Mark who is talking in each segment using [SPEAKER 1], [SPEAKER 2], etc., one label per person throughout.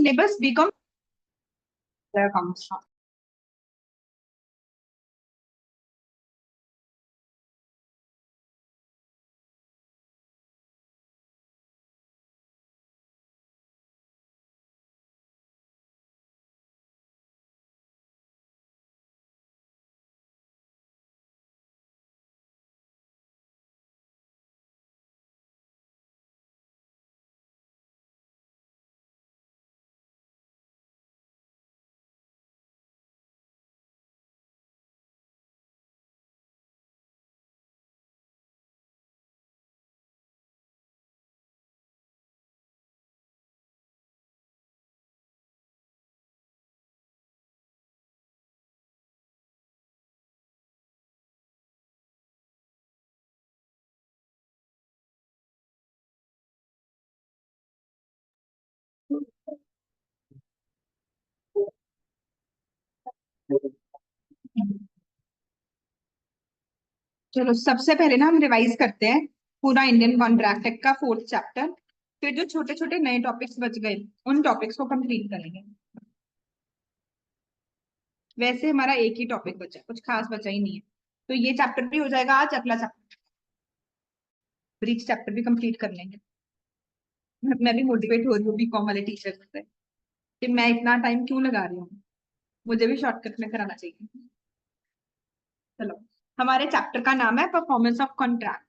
[SPEAKER 1] syllabus become the accounts. चलो सबसे पहले ना हम रिवाइज करते हैं पूरा इंडियन कॉन्ट्रैक्ट एक्ट का 4th चैप्टर। फिर जो छोटे छोटे नए टॉपिक्स बच गए उन टॉपिक्स को कंप्लीट करेंगे। वैसे हमारा एक ही टॉपिक बचा, कुछ खास बचा ही नहीं है, तो ये चैप्टर भी हो जाएगा आज। अगला चैप्टर ब्रीच चैप्टर भी कंप्लीट कर लेंगे। मैं भी मोटिवेट हो रही हूँ बीकॉम वाले टीचर से कि मैं इतना टाइम क्यों लगा रही हूँ, मुझे भी शॉर्टकट में कराना चाहिए। चलो, हमारे चैप्टर का नाम है परफॉर्मेंस ऑफ कॉन्ट्रैक्ट।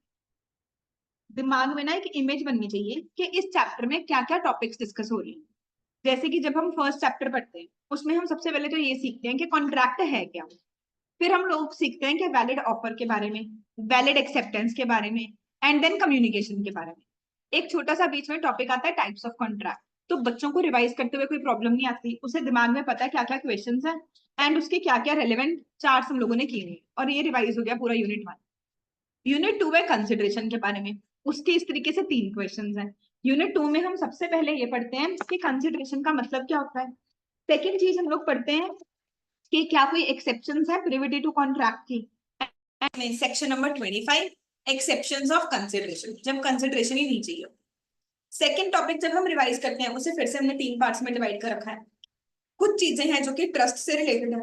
[SPEAKER 1] दिमाग में ना एक इमेज बननी चाहिए कि इस चैप्टर में क्या क्या टॉपिक्स डिस्कस हो रही है। जैसे कि जब हम फर्स्ट चैप्टर पढ़ते हैं उसमें हम सबसे पहले तो ये सीखते हैं कि कॉन्ट्रैक्ट है क्या। फिर हम लोग सीखते हैं कि वैलिड ऑफर के बारे में, वैलिड एक्सेप्टेंस के बारे में, एंड देन कम्युनिकेशन के बारे में। एक छोटा सा बीच में टॉपिक आता है टाइप्स ऑफ कॉन्ट्रैक्ट। तो बच्चों को रिवाइज करते हुए कोई प्रॉब्लम नहीं आती, उसे दिमाग में पता है क्या क्या क्वेश्चन है एंड उसके क्या क्या रेलिवेंट चार्ट्स हम लोगों ने किए हैं। और ये रिवाइज हो गया पूरा यूनिट 1। यूनिट 2 है कंसिडरेशन के बारे में, उसके इस तरीके से 3 क्वेश्चन हैं। यूनिट 2 में हम सबसे पहले ये पढ़ते हैं कि कंसिडरेशन का मतलब क्या होता है। सेकेंड चीज हम लोग पढ़ते हैं कि क्या कोई एक्सेप्शंस है प्रिविटी टू कॉन्ट्रैक्ट की। Section number 25 exceptions of consideration, जब कंसिडरेशन ही नहीं चाहिए। सेकंड टॉपिक जब हम रिवाइज करते हैं उसे फिर से हमने 3 पार्ट्स में डिवाइड कर रखा है। कुछ चीजें हैं जो कि ट्रस्ट से रिलेटेड है,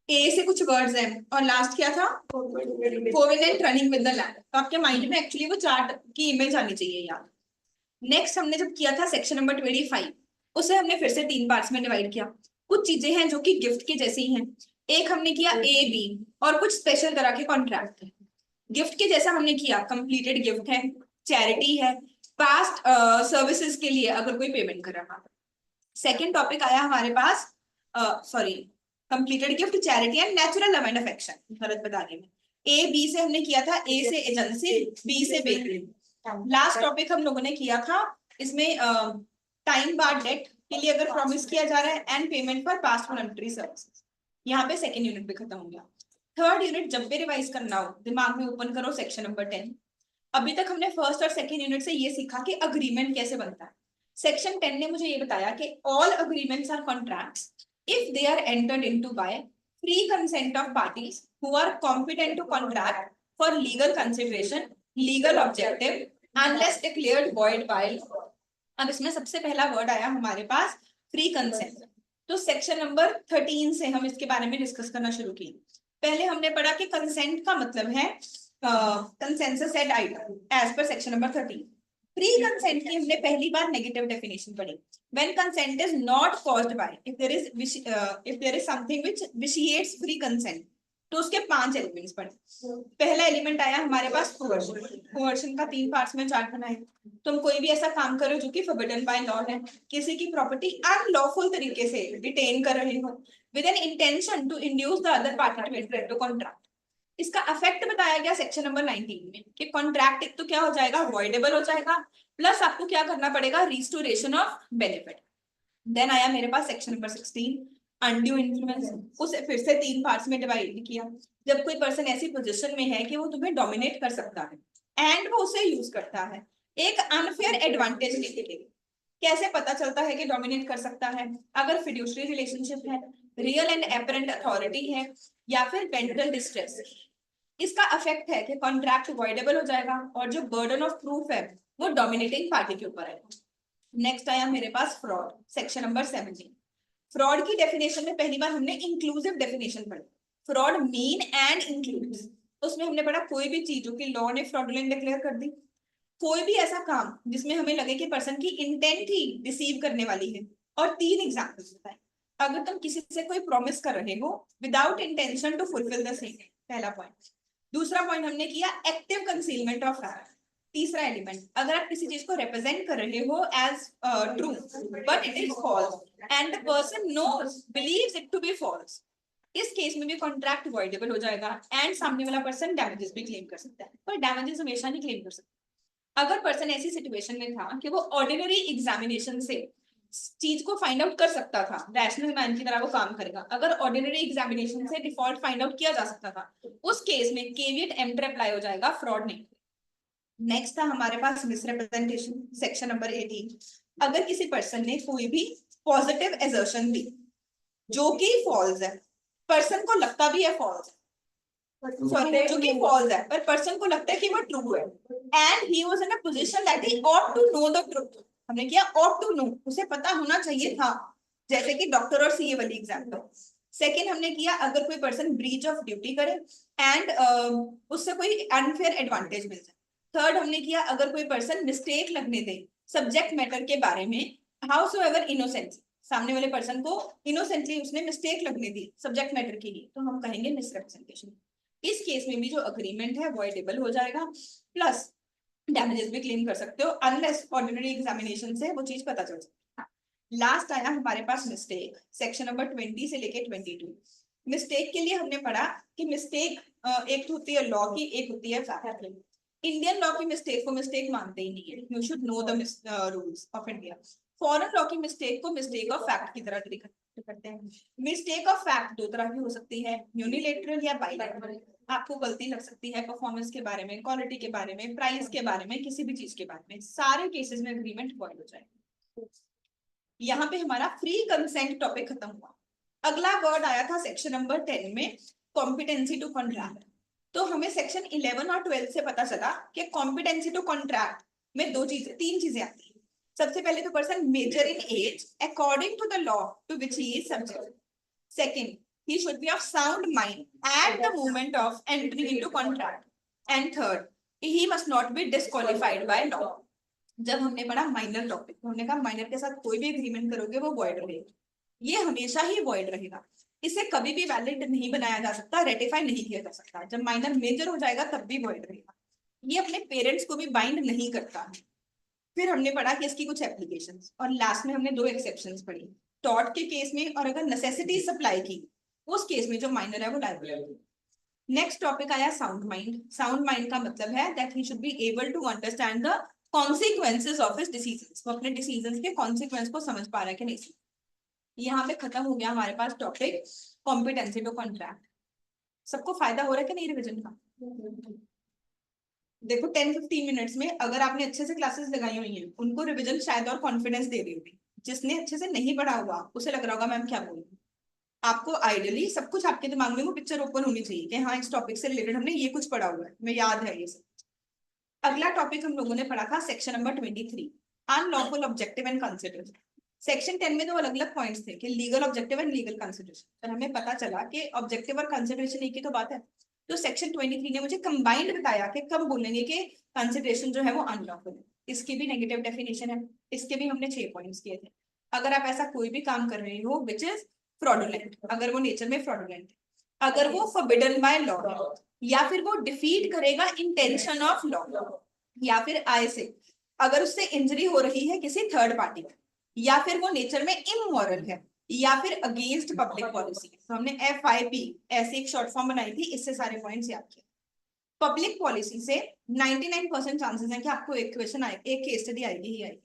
[SPEAKER 1] ए से कुछ वर्ड्स हैं, और लास्ट क्या था, covenant running with the land. तो आपके माइंड में एक्चुअली वो चार्ट की इमेज आनी चाहिए यार। नेक्स्ट हमने जब किया था सेक्शन नंबर 25, उसे हमने फिर से 3 पार्ट्स में डिवाइड किया। कुछ चीजें हैं जो कि गिफ्ट के जैसी हैं। एक हमने किया ए बी, और कुछ स्पेशल तरह के कॉन्ट्रैक्ट है। गिफ्ट के जैसा हमने किया कंप्लीटेड गिफ्ट है, चैरिटी है, पास्ट सर्विसेज के लिए अगर कोई पेमेंट कर रहा है। सेकेंड टॉपिक आया हमारे पास, sorry, completed gift, charity and natural love and affection. गलत बता दी मैं। ए बी से हमने किया था, ए से एजेंसी, बी से बेकरी। लास्ट टॉपिक हम लोगों ने किया था इसमें टाइम बार डेट के लिए अगर प्रॉमिस किया जा रहा है, and payment for past monetary services. यहाँ पे सेकंड यूनिट भी खत्म हो गया। थर्ड यूनिट जब भी रिवाइज करना हो दिमाग में ओपन करो सेक्शन नंबर 10। अभी तक हमने फर्स्ट और सेकंड यूनिट से ये सीखा कि अग्रीमेंट कैसे बनता है। सेक्शन 10 ने मुझे ये बताया कि all agreements are contracts if they are entered into by free consent of parties who are competent to contract for legal consideration, legal objective, unless declared void by law। अब इसमें सबसे पहला वर्ड आया हमारे पास फ्री कंसेंट। तो section number 13 से हम इसके बारे में डिस्कस करना शुरू किए। पहले हमने पढ़ा कि कंसेंट का मतलब है consensus ad idem as per section number 13। Free consent की हमने पहली बार नेगेटिव डेफिनेशन पढ़ी। When consent is not caused by, if there is something which vitiates free consent, तो उसके 5 एलिमेंट्स पढ़े। पहला एलिमेंट आया हमारे पास कोअर्शन। कोअर्शन का 3 पार्ट्स में चार्ट बनाए। तुम कोई भी ऐसा काम करो जो कि फोरबिडन बाय लॉ है, किसी की प्रॉपर्टी अनलॉफुल तरीके से डिटेन कर रहे हो with an intention to induce the other party to enter into contract. इसका इफेक्ट बताया गया सेक्शन नंबर 19 में कि कॉन्ट्रैक्ट एक तो क्या हो जाएगा, वॉइडेबल हो जाएगा, प्लस आपको क्या करना पड़ेगा, रिस्टोरेशन ऑफ बेनिफिट। देन आया मेरे पास सेक्शन नंबर 16 अनड्यू इन्फ्लुएंस। उसे फिर से 3 पार्ट्स में डिवाइड किया। जब कोई पर्सन ऐसी पोजीशन में है कि वो तुम्हें डोमिनेट कर सकता है एंड वो उसे यूज करता है एक अनफेयर एडवांटेज लेने के लिए। कैसे पता चलता है कि डोमिनेट कर सकता है? अगर फिड्यूशरी रिलेशनशिप है, रियल एंड एपरेंट अथॉरिटी है, या फिर मेंटल डिस्ट्रेस। इसका इफेक्ट है कि कॉन्ट्रैक्ट वॉइडेबल हो जाएगा और जो बर्डन ऑफ प्रूफ है वो डोमिनेटिंग पार्टी के ऊपर है। नेक्स्ट आया मेरे पास फ्रॉड, सेक्शन नंबर 17। फ्रॉड की डेफिनेशन में पहली बार हमने इंक्लूसिव डेफिनेशन पढ़ी। फ्रॉड मीन एंड इंक्लूड्स, उसमें हमने पढ़ा कोई भी चीज जो कि लॉ ने फ्रॉडुलेंट डिक्लेयर कर दी, कोई भी ऐसा काम जिसमें हमें लगे कि पर्सन की इंटेंट ही डिसीव करने वाली है, और 3 एग्जांपल्स बताए। अगर तुम किसी से कोई प्रॉमिस कर रहे हो without intention to fulfil the same, पहला पॉइंट। दूसरा पॉइंट हमने किया एक्टिव कंसीलमेंट ऑफ फैक्ट। तीसरा एलिमेंट, अगर आप किसी चीज को रिप्रेजेंट कर रहे हो as true but it is false and the person knows believes it to be false, इस केस में भी कॉन्ट्रैक्ट वॉइडेबल हो जाएगा एंड सामने वाला पर्सन डैमेजेस भी क्लेम कर सकता है, पर डैमेजेस हमेशा नहीं क्लेम कर सकता। अगर पर्सन ऐसी सिचुएशन में था कि वो ऑर्डिनरी एग्जामिनेशन से चीज को फाइंड आउट कर सकता था, रैशनल मैन की तरह वो काम करेगा, अगर ऑर्डिनरी एग्जामिनेशन से डिफॉल्ट फाइंड आउट किया जा सकता था, उस केस में केवियट एम्प्टर अप्लाई हो जाएगा, फ्रॉड नहीं। नेक्स्ट था हमारे पास मिसरिप्रेजेंटेशन, सेक्शन नंबर 18। अगर किसी पर्सन ने कोई भी पॉजिटिव एजर्शन दी जो कि फॉल्स है, पर्सन को लगता भी है फॉल्स, सॉरी जो कि फॉल्स है पर पर्सन को लगता है कि वो ट्रू है, and he was in a position that he ought to know the truth, हमने किया ऑट टू नो, उसे पता होना चाहिए था, जैसे कि डॉक्टर और सीए वाली एग्जांपल। सेकंड हमने किया अगर कोई पर्सन ब्रीच ऑफ ड्यूटी करे एंड उससे कोई अनफेयर एडवांटेज मिल जाए। थर्ड हमने किया अगर कोई पर्सन मिस्टेक लगने दे सब्जेक्ट मैटर के बारे में, हाउसोएवर इनोसेंट, सामने वाले पर्सन को इनोसेंटली उसने मिस्टेक लगने दी सब्जेक्ट मैटर के लिए, तो हम कहेंगे मिसरिप्रेजेंटेशन। इस केस में भी जो अग्रीमेंट है वॉइडेबल हो जाएगा, प्लस डैमेजेस भी क्लेम कर सकते हो अनलेस ऑर्डिनरी एग्जामिनेशन से वो चीज पता चल सकती। लास्ट आया हमारे पास मिस्टेक, सेक्शन नंबर 20 से लेके 22। मिस्टेक के लिए हमने पढ़ा कि मिस्टेक एक होती है लॉ की, एक होती है फैक्ट की। इंडियन लॉ की मिस्टेक को मिस्टेक मानते ही नहीं है, you should know the rules of India. Foreign law की मिस्टेक को मिस्टेक ऑफ फैक्ट की तरह ट्रीट करते हैं। मिस्टेक ऑफ फैक्ट दो तरह की हो सकती है, यूनिलेटरल या बाइलैटरल। आपको गलती लग सकती है परफॉर्मेंस के बारे में, क्वालिटी के बारे में, प्राइस के बारे में, किसी भी चीज के बारे में, सारे केसेस में एग्रीमेंट वॉइड हो जाएगा। यहाँ पे हमारा फ्री कंसेंट टॉपिक खत्म हुआ। अगला वर्ड आया था सेक्शन नंबर 10 में, कॉम्पिटेंसी टू कॉन्ट्रैक्ट। तो हमें सेक्शन 11 और 12 से पता चला कि कॉम्पिटेंसी टू कॉन्ट्रैक्ट में तीन चीजें आती है। सबसे पहले तो person major in age according to the law to which he is subject. Second, he should be of sound mind at the moment of entering into contract, and third, he must not be disqualified by law। जब हमने पढ़ा minor topic, तो हमने कहा minor के साथ कोई भी एग्रीमेंट करोगे वो वॉइड रहेगा, ये हमेशा ही वॉइड रहेगा, इसे कभी भी वैलिड नहीं बनाया जा सकता, रेटिफाई नहीं किया जा सकता। जब माइनर मेजर हो जाएगा तब भी वॉइड रहेगा, ये अपने पेरेंट्स को भी बाइंड नहीं करता। फिर हमने पढ़ा कि इसकी कुछ एप्लीकेशंस, और लास्ट में हमने 2 एक्सेप्शंस पढ़ी, टॉर्ट के केस में और अगर नेसेसिटी सप्लाई की उस केस में जो माइनर है वो लायबल। नेक्स्ट टॉपिक आया साउंड माइंड। साउंड माइंड का मतलब है that he should be able to understand the consequences of his decisions, वो अपने डिसीजंस के कॉन्सिक्वेंस को समझ पा रहा है कि नहीं। यहाँ पे खत्म हो गया हमारे पास टॉपिक कॉम्पिटेंसी टू कॉन्ट्रैक्ट। सबको फायदा हो रहा है कि नहीं रिविजन का? देखो 10-15 मिनट्स में अगर आपने अच्छे से क्लासेस लगाई हुई हैं उनको रिविजन शायद और कॉन्फिडेंस दे रही होगी, जिसने अच्छे से नहीं पढ़ा हुआ उसे लग रहा होगा मैम क्या बोल रही। आपको आइडियली सब कुछ आपके दिमाग में वो पिक्चर ओपन होनी चाहिए कि हाँ इस टॉपिक से रिलेटेड हमने ये कुछ पढ़ा हुआ है, हमें याद है ये सब। अगला टॉपिक हम लोगों ने पढ़ा था section number 23, unlawful objective and consideration. Section 10 में तो अलग अलग पॉइंट्स थे कि legal objective and legal consideration, पर हमें पता चला कि ऑब्जेक्टिव और कंसिडरेशन एक ही तो बात है। तो सेक्शन 23 ने मुझे कंबाइंड बताया कि कब बोलेंगे कि कंसिडरेशन जो है वो अनलॉफुल है। इसकी भी नेगेटिव डेफिनेशन है, इसके भी हमने 6 पॉइंट्स किए थे। अगर आप ऐसा कोई भी काम कर रहे हो विच इज फ्रॉडुलेंट, अगर वो नेचर में फ्रॉडुलेंट है, अगर वो फॉरबिडन बाय लॉ है, या फिर वो डिफीट करेगा इंटेंशन ऑफ लॉ, या फिर आय से अगर उससे इंजरी हो रही है किसी थर्ड पार्टी को, या फिर वो नेचर में इमोरल है, या फिर अगेंस्ट पब्लिक पॉलिसी। तो हमने FIP ऐसी एक शॉर्ट फॉर्म बनाई थी, इससे सारे पॉइंट्स याद किए। पब्लिक पॉलिसी से 99% चांसेस हैं कि आपको एक क्वेश्चन आए, एक केस स्टडी आएगी ही आएगी।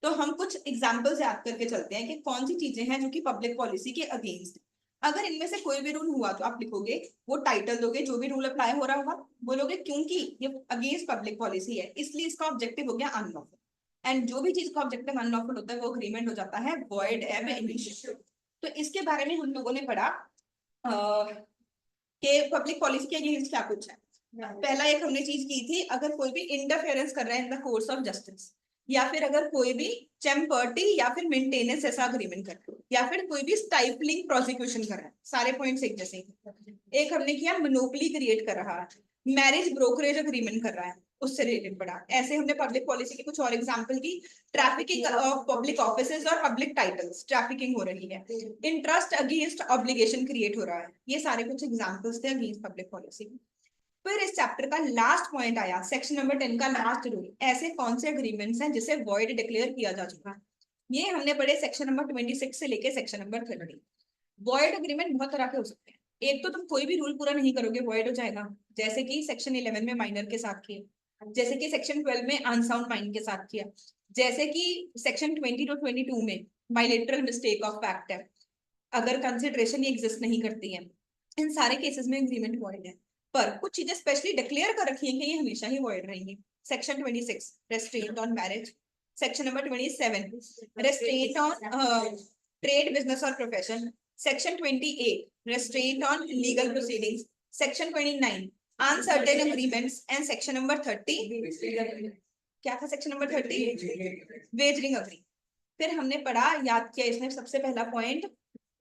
[SPEAKER 1] तो हम कुछ एग्जाम्पल्स याद करके चलते हैं कि कौन सी चीजें हैं जो कि पब्लिक पॉलिसी के अगेंस्ट। अगर इनमें से कोई भी रूल हुआ तो आप लिखोगे, वो टाइटल दोगे जो भी रूल अप्लाई हो रहा होगा, बोलोगे क्योंकि ये अगेंस्ट पब्लिक पॉलिसी है इसलिए इसका ऑब्जेक्टिव हो गया अनलॉफुल, एंड जो भी चीज का ऑब्जेक्टिव अनलॉफुल होता है वो अग्रीमेंट हो जाता है वॉइड एब इनिशियो। तो इसके बारे में हम लोगों ने पढ़ा कि पब्लिक पॉलिसी के अगेंस्ट क्या कुछ है। पहला एक हमने चीज की थी, अगर कोई भी इंटरफेरेंस कर रहा है in the course of justice, या फिर अगर कोई भी चैम्पर्टी या फिर मेंटेनेंस ऐसा अग्रीमेंट कर रहा है, या फिर कोई भी स्टाइपलिंग प्रोसिक्यूशन कर रहा है, सारे पॉइंट्स एक जैसे ही। एक हमने किया मोनोपोली क्रिएट कर रहा है, मैरिज ब्रोकरेज अग्रीमेंट कर रहा है, उससे रिलेटेड पढ़ा। ऐसे हमने पब्लिक पॉलिसी की कुछ और एग्जांपल की, ट्रैफिकिंग ऑफ पब्लिक ऑफिसेज और पब्लिक टाइटल्स, ट्रैफिकिंग हो रही है, इंटरेस्ट अगेंस्ट ऑब्लिगेशन क्रिएट हो रहा है, ये सारे कुछ एग्जांपल्स थे अगेंस्ट पब्लिक पॉलिसी। फिर इस चैप्टर का लास्ट पॉइंट आया, सेक्शन नंबर 10 का लास्ट रूल, ऐसे कौन से अग्रीमेंट्स हैं जिसे वॉइड डिक्लेयर किया जा चुका है। ये हमने पढ़े सेक्शन नंबर 26 से लेके सेक्शन नंबर 30। वॉइड अग्रीमेंट बहुत तरह के हो सकते हैं। एक तो तुम कोई भी रूल पूरा नहीं करोगे, वॉइड हो जाएगा, जैसे कि सेक्शन 11 में माइनर के साथ किया, जैसे कि सेक्शन 12 में अनसाउंड माइंड के साथ किया, जैसे कि सेक्शन 20 to 22 में बाइलेटरल मिस्टेक ऑफ फैक्ट है, अगर कंसिडरेशन एग्जिस्ट नहीं करती है, इन सारे केसेस में एग्रीमेंट वॉइड है। पर कुछ चीजें स्पेशली डिक्लेयर कर रखी हैं कि ये हमेशा ही वॉइड रहेंगी। Section 26 restraint on marriage, section number 27 restraint on trade business और profession, section 28 restraint on legal proceedings, section 29 uncertain agreements, and section number 30 क्या था, सेक्शन नंबर 30 वेजरिंग अग्री। फिर हमने पढ़ा, याद किया इसमें सबसे पहला point,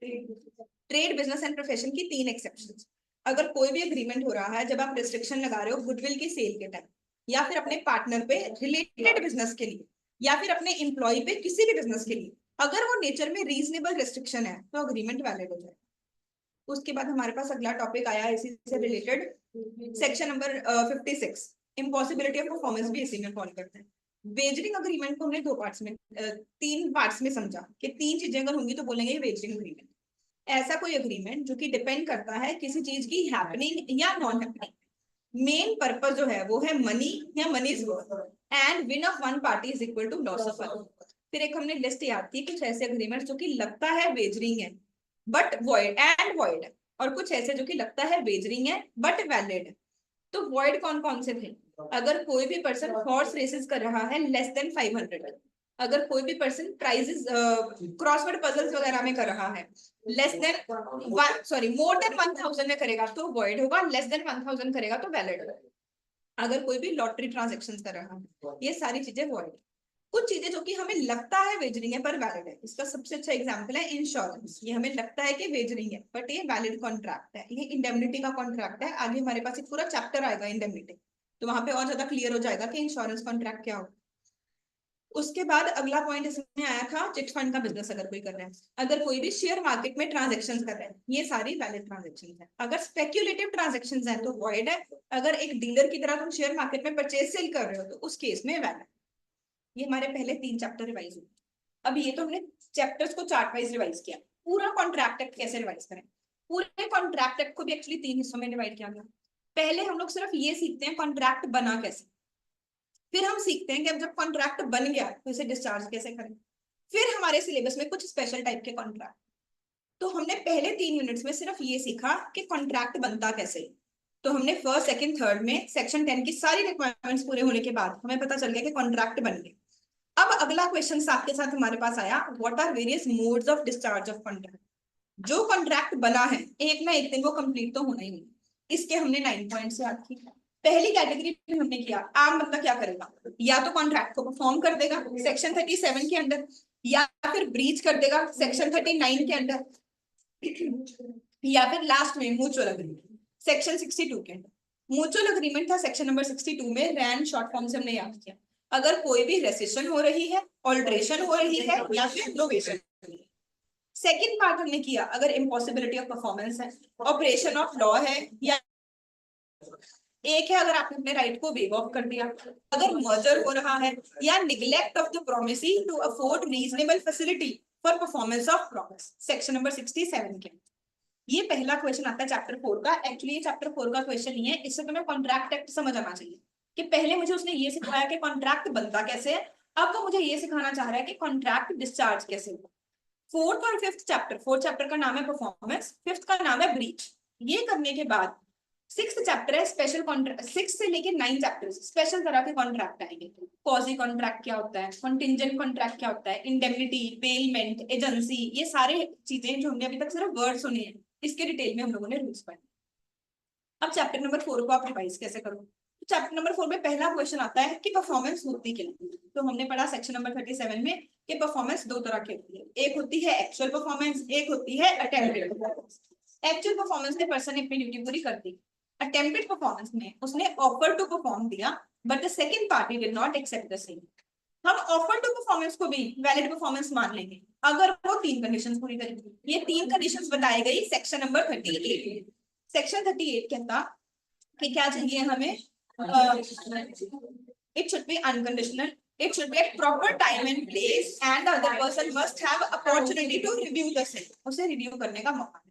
[SPEAKER 1] trade business and profession की 3 एक्सेप्शंस। अगर कोई भी एग्रीमेंट हो रहा है, जब आप रिस्ट्रिक्शन लगा रहे हो गुडविल की सेल के टाइम, या फिर अपने पार्टनर पे रिलेटेड बिजनेस के लिए, या फिर अपने एम्प्लॉय पे किसी भी बिजनेस के लिए, अगर वो नेचर में रीजनेबल रिस्ट्रिक्शन है तो अग्रीमेंट वैलिड हो जाएगा। उसके बाद हमारे पास अगला टॉपिक आया इसी से related, section number 56 impossibility of performance भी इसी में फॉलो करते हैं। वेजरिंग अग्रीमेंट को हमने 2 पार्ट्स में 3 पार्ट्स में समझा कि 3 चीजें अगर होंगी तो बोलेंगे वेजरिंग अग्रीमेंट। ऐसा कोई अग्रीमेंट जो कि डिपेंड करता है किसी चीज की हैपनिंग या नॉन हैपनिंग, मेन पर्पस जो है वो है मनी या money's worth, and win of one party is equal to loss of other. फिर एक हमने लिस्ट याद की कुछ ऐसे अग्रीमेंट जो कि लगता है वेजरिंग है बट वॉइड एंड वॉइड है, और कुछ ऐसे जो कि लगता है वेजरिंग है बट वैलिड है। तो वॉइड कौन कौन से थे, अगर कोई भी पर्सन हॉर्स रेसेस कर रहा है लेस देन 500, अगर कोई भी पर्सन प्राइजेस क्रॉसवर्ड पजल्स वगैरह में कर रहा है लेस देन मोर देन 1000 में करेगा तो वॉइड होगा, लेस देन 1000 करेगा तो वैलिड होगा। अगर कोई भी लॉटरी ट्रांजेक्शन कर रहा है, ये सारी चीजें वॉइड। कुछ चीजें जो कि हमें लगता है वेजरिंग है पर वैलिड है, इसका सबसे अच्छा एग्जांपल है इंश्योरेंस। ये हमें लगता है कि वेजरिंग है बट ये वैलिड कॉन्ट्रैक्ट है, ये इंडेमनिटी का कॉन्ट्रैक्ट है। आगे हमारे पास एक पूरा चैप्टर आएगा इंडेमनिटी, तो वहां पे और ज्यादा क्लियर हो जाएगा कि इंश्योरेंस कॉन्ट्रैक्ट क्या होगा। उसके बाद अगला पॉइंट इसमें आया था चिट फंड का बिजनेस अगर कोई कर रहा है, अगर कोई भी शेयर मार्केट में ट्रांजेक्शन कर रहे हैं, ये सारी वैलिड ट्रांजेक्शन है। अगर स्पेक्यूलेटिव ट्रांजेक्शन है तो वॉइड है, अगर एक डीलर की तरह तुम शेयर मार्केट में परचेज सेल कर रहे हो तो उस केस में वैलिड। ये हमारे पहले 3 चैप्टर रिवाइज हुए। अब ये तो हमने चैप्टर्स को चार्ट वाइज रिवाइज किया, पूरा कॉन्ट्रैक्ट एक्ट कैसे रिवाइज करें। पूरे कॉन्ट्रैक्ट एक्ट को भी एक्चुअली 3 हिस्सों में डिवाइड किया गया। पहले हम लोग सिर्फ ये सीखते हैं कॉन्ट्रैक्ट बना कैसे, फिर हम सीखते हैं कि अब जब कॉन्ट्रैक्ट बन गया तो इसे डिस्चार्ज कैसे करें, फिर हमारे सिलेबस में कुछ स्पेशल टाइप के कॉन्ट्रैक्ट। तो हमने पहले 3 यूनिट्स में सिर्फ ये सीखा कि कॉन्ट्रैक्ट बनता कैसे। तो हमने फर्स्ट सेकंड थर्ड में सेक्शन 10 की सारी रिक्वायरमेंट्स पूरे होने के बाद हमें पता चल गया कि कॉन्ट्रैक्ट बन गया। अब अगला क्वेश्चन आपके साथ हमारे पास आया, what are various modes of discharge of contract. जो कॉन्ट्रैक्ट बना है एक ना एक दिन वो कंप्लीट तो होना ही नहीं, इसके हमने 9 पॉइंट्स याद किए। पहली कैटेगरी में हमने किया आम बंदा क्या करेगा, या तो कॉन्ट्रैक्ट को परफॉर्म कर देगा सेक्शन 37 के अंडर, या फिर ब्रीच कर देगा सेक्शन 39 के अंडर, या फिर लास्ट में म्यूचुअल अग्रीमेंट सेक्शन 62 के अंडर। म्यूचुअल अग्रीमेंट था सेक्शन नंबर 62 में, रैन शॉर्ट फॉर्म से हमने याद किया। अगर कोई भी रेसिशन हो रही है, ऑल्ट्रेशन हो रही है, या फिर इनोवेशन। सेकेंड पार्ट हमने किया अगर इम्पॉसिबिलिटी ऑफ परफॉर्मेंस है, ऑपरेशन ऑफ लॉ है, या एक है अगर आपने अपने राइट को वेव ऑफ कर दिया, अगर मर्जर हो रहा है, या neglect of the promisee to afford reasonable facility for performance of promise, section number 67 के। ये पहला क्वेश्चन आता है चैप्टर 4 का। एक्चुअली ये चैप्टर 4 का क्वेश्चन नहीं है, इससे तुम्हें कॉन्ट्रैक्ट एक्ट समझ आना चाहिए कि पहले मुझे उसने ये सिखाया कि कॉन्ट्रैक्ट बनता कैसे है, अब वो मुझे ये सिखाना चाह रहा है कि कॉन्ट्रैक्ट डिस्चार्ज कैसे हो। फोर्थ और फिफ्थ चैप्टर, फोर्थ चैप्टर का नाम है परफॉर्मेंस, फिफ्थ का नाम है ब्रीच। ये करने के बाद सिक्स्थ चैप्टर है स्पेशल कॉन्ट्रैक्ट, 6 से लेके 9 चैप्टर्स स्पेशल तरह के कॉन्ट्रैक्ट आएंगे। कॉजी कॉन्ट्रैक्ट क्या होता है, कॉन्टिंजेंट कॉन्ट्रैक्ट क्या होता है, इंडेमनिटी, बेलमेंट, एजेंसी, ये सारे चीजें जो हमने अभी तक सिर्फ वर्ड सुने हैं, इसके डिटेल में हम लोगों ने रूल्स पढ़े। अब चैप्टर नंबर 4 को आप रिवाइज कैसे करो, चैप्टर नंबर 4 में पहला क्वेश्चन आता है कि परफॉर्मेंस होती क्या है। तो हमने पढ़ा सेक्शन नंबर 37 में कि परफॉर्मेंस दो तरह की होती है, एक होती है एक्चुअल परफॉर्मेंस, एक होती है अटेम्प्टेड परफॉर्मेंस। एक्चुअल परफॉर्मेंस में पर्सन ने अपनी ड्यूटी पूरी कर दी। अटेम्प्टेड परफॉर्मेंस में उसने ऑफर टू परफॉर्म दिया but the second party did not accept the same. हम ऑफर टू परफॉर्मेंस को भी वैलिड परफॉर्मेंस मान लेंगे अगर वो तीन कंडीशंस पूरी करेगी। ये तीन कंडीशंस बताई गई सेक्शन नंबर 38। सेक्शन 38 कहता कि क्या चाहिए हमें, it should be unconditional, it should be at proper time and place and the other person must have opportunity to review the same, उसे रिव्यू करने का मौका।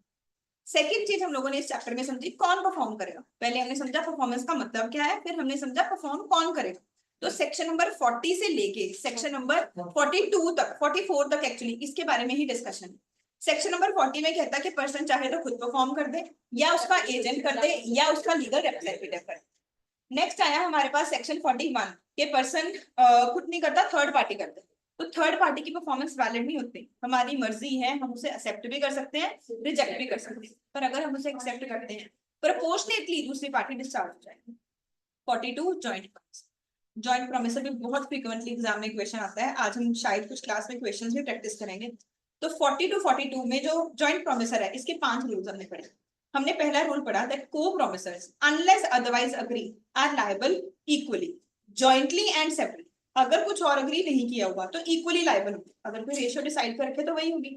[SPEAKER 1] सेकेंड चीज हम लोगों ने इस चैप्टर में समझी कौन परफॉर्म करेगा। पहले हमने समझा परफॉर्मेंस का मतलब क्या है, फिर हमने समझा परफॉर्म कौन करेगा। तो सेक्शन नंबर 40 से लेके सेक्शन नंबर 42 तक, 44 तक एक्चुअली इसके बारे में ही डिस्कशन है। सेक्शन नंबर 40 में कहता है कि पर्सन चाहे तो खुद परफॉर्म कर दे या उसका एजेंट कर दे या उसका लीगल रिप्रेजेंटेटिव कर दे। नेक्स्ट आया हमारे पास सेक्शन 41 के पर्सन खुद नहीं करता, थर्ड पार्टी करते। तो थर्ड पार्टी की परफॉर्मेंस वैलिड नहीं होती, हमारी मर्जी है, हम उसे एक्सेप्ट भी कर सकते हैं, रिजेक्ट भी कर सकते हैं। पर अगर हम उसे एक्सेप्ट करते हैं प्रपोर्शनेटली दूसरी पार्टी डिस्चार्ज हो जाएगी। 42 जॉइंट प्रॉमिस। जॉइंट प्रॉमिस भी बहुत फ्रीक्वेंटली एग्जाम में क्वेश्चन आता है, आज हम शायद कुछ क्लास में क्वेश्चंस भी प्रैक्टिस करेंगे। तो 42 में जो जॉइंट प्रॉमिसर है इसके 5 रूल्स हमने पढ़े। हमने पहला रूल पढ़ा that co-promisors unless otherwise agree are liable equally jointly and separately. अगर कुछ और अग्री नहीं किया हुआ तो इक्वली लायबल होगी, अगर कोई रेशियो डिसाइड कर रखे तो वही होगी।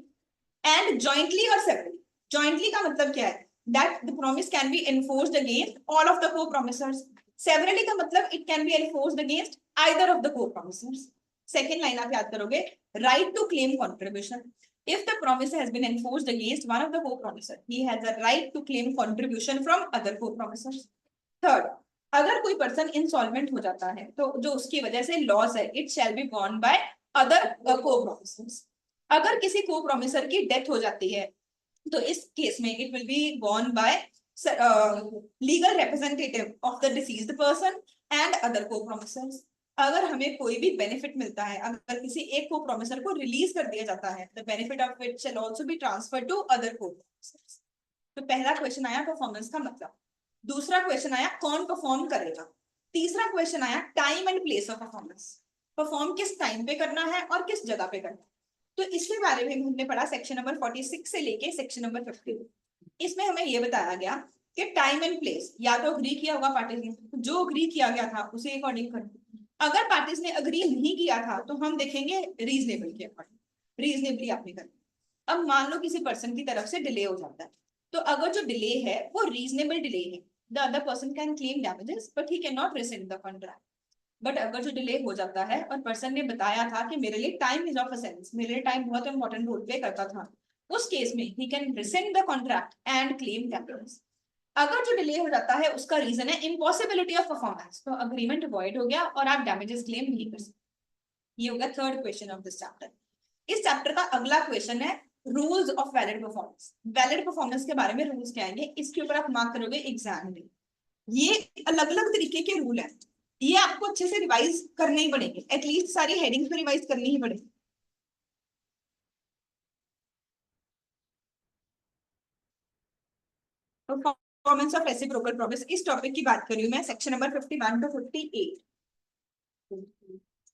[SPEAKER 1] एंड जॉइंटली और सेपरेटली, जॉइंटली का मतलब क्या है, that the promise can be enforced against all of the co-promisors. Separately का मतलब it can be enforced against either of the co-promisors. Second line आप याद करोगे, right to claim contribution. If the promise has been enforced against one of the co-promisor, he has a right to claim contribution from other co-promisors. Third, अगर कोई person insolvent हो जाता है तो जो उसकी वजह से लॉस है, it shall be borne by other co-promisors. अगर किसी को-प्रॉमिसर की डेथ हो जाती है तो इस केस में it will be borne by legal representative of the deceased person and other co-promisors. अगर हमें कोई भी बेनिफिट मिलता है, अगर किसी एक को प्रॉमिसर को रिलीज कर दिया जाता है, the benefit of it shall also be transferred to other को प्रॉमिसर्स। तो पहला क्वेश्चन आया परफॉर्मेंस का मतलब। दूसरा क्वेश्चन आया कौन परफॉर्म करेगा। तीसरा क्वेश्चन आया time and place of performance, perform किस टाइम पे करना है और किस जगह पे करना है। तो इसके बारे में हमने पढ़ा सेक्शन नंबर 46 से लेके सेक्शन नंबर 50। इसमें हमें यह बताया गया कि टाइम एंड प्लेस या तो अग्री किया होगा पार्टीज ने, जो अग्री किया गया था उसे अकॉर्डिंग करना। अगर पार्टीज ने अग्री नहीं किया था तो हम देखेंगे रीजनेबल के अकॉर्डिंग, रीजनेबली आपने करना। अब मान लो किसी पर्सन की तरफ से डिले हो जाता है, तो अगर जो डिले है वो रीजनेबल डिले है, the other person can claim damages but he can not resend the contract. But अगर जो डिले हो जाता है और पर्सन ने बताया था कि मेरे लिए टाइम इज ऑफ एसेंस, मेरे लिए टाइम बहुत इंपॉर्टेंट रोल प्ले करता था, उस केस में he can resend the contract and claim damages. अगर जो डिले हो जाता है उसका रीजन है इम्पॉसिबिलिटी ऑफ परफॉर्मेंस, तो अग्रीमेंट अवॉइड हो गया और आप डैमेजेस क्लेम नहीं कर सकते। ये होगा third question of this chapter. इस चैप्टर का अगला क्वेश्चन है rules of valid performance. Valid performance के बारे में रूल्स क्या आएंगे, इसके ऊपर आप मार्क करोगे एग्जाम में। ये अलग अलग तरीके के रूल है, ये आपको अच्छे से रिवाइज करने ही पड़ेंगे, एटलीस्ट सारी हेडिंग्स को रिवाइज करनी ही पड़ेगी। परफॉर्मेंस ऑफ रेसिप्रोकल प्रॉमिस, इस टॉपिक की बात कर रही हूं मैं, सेक्शन नंबर 51 टू 58।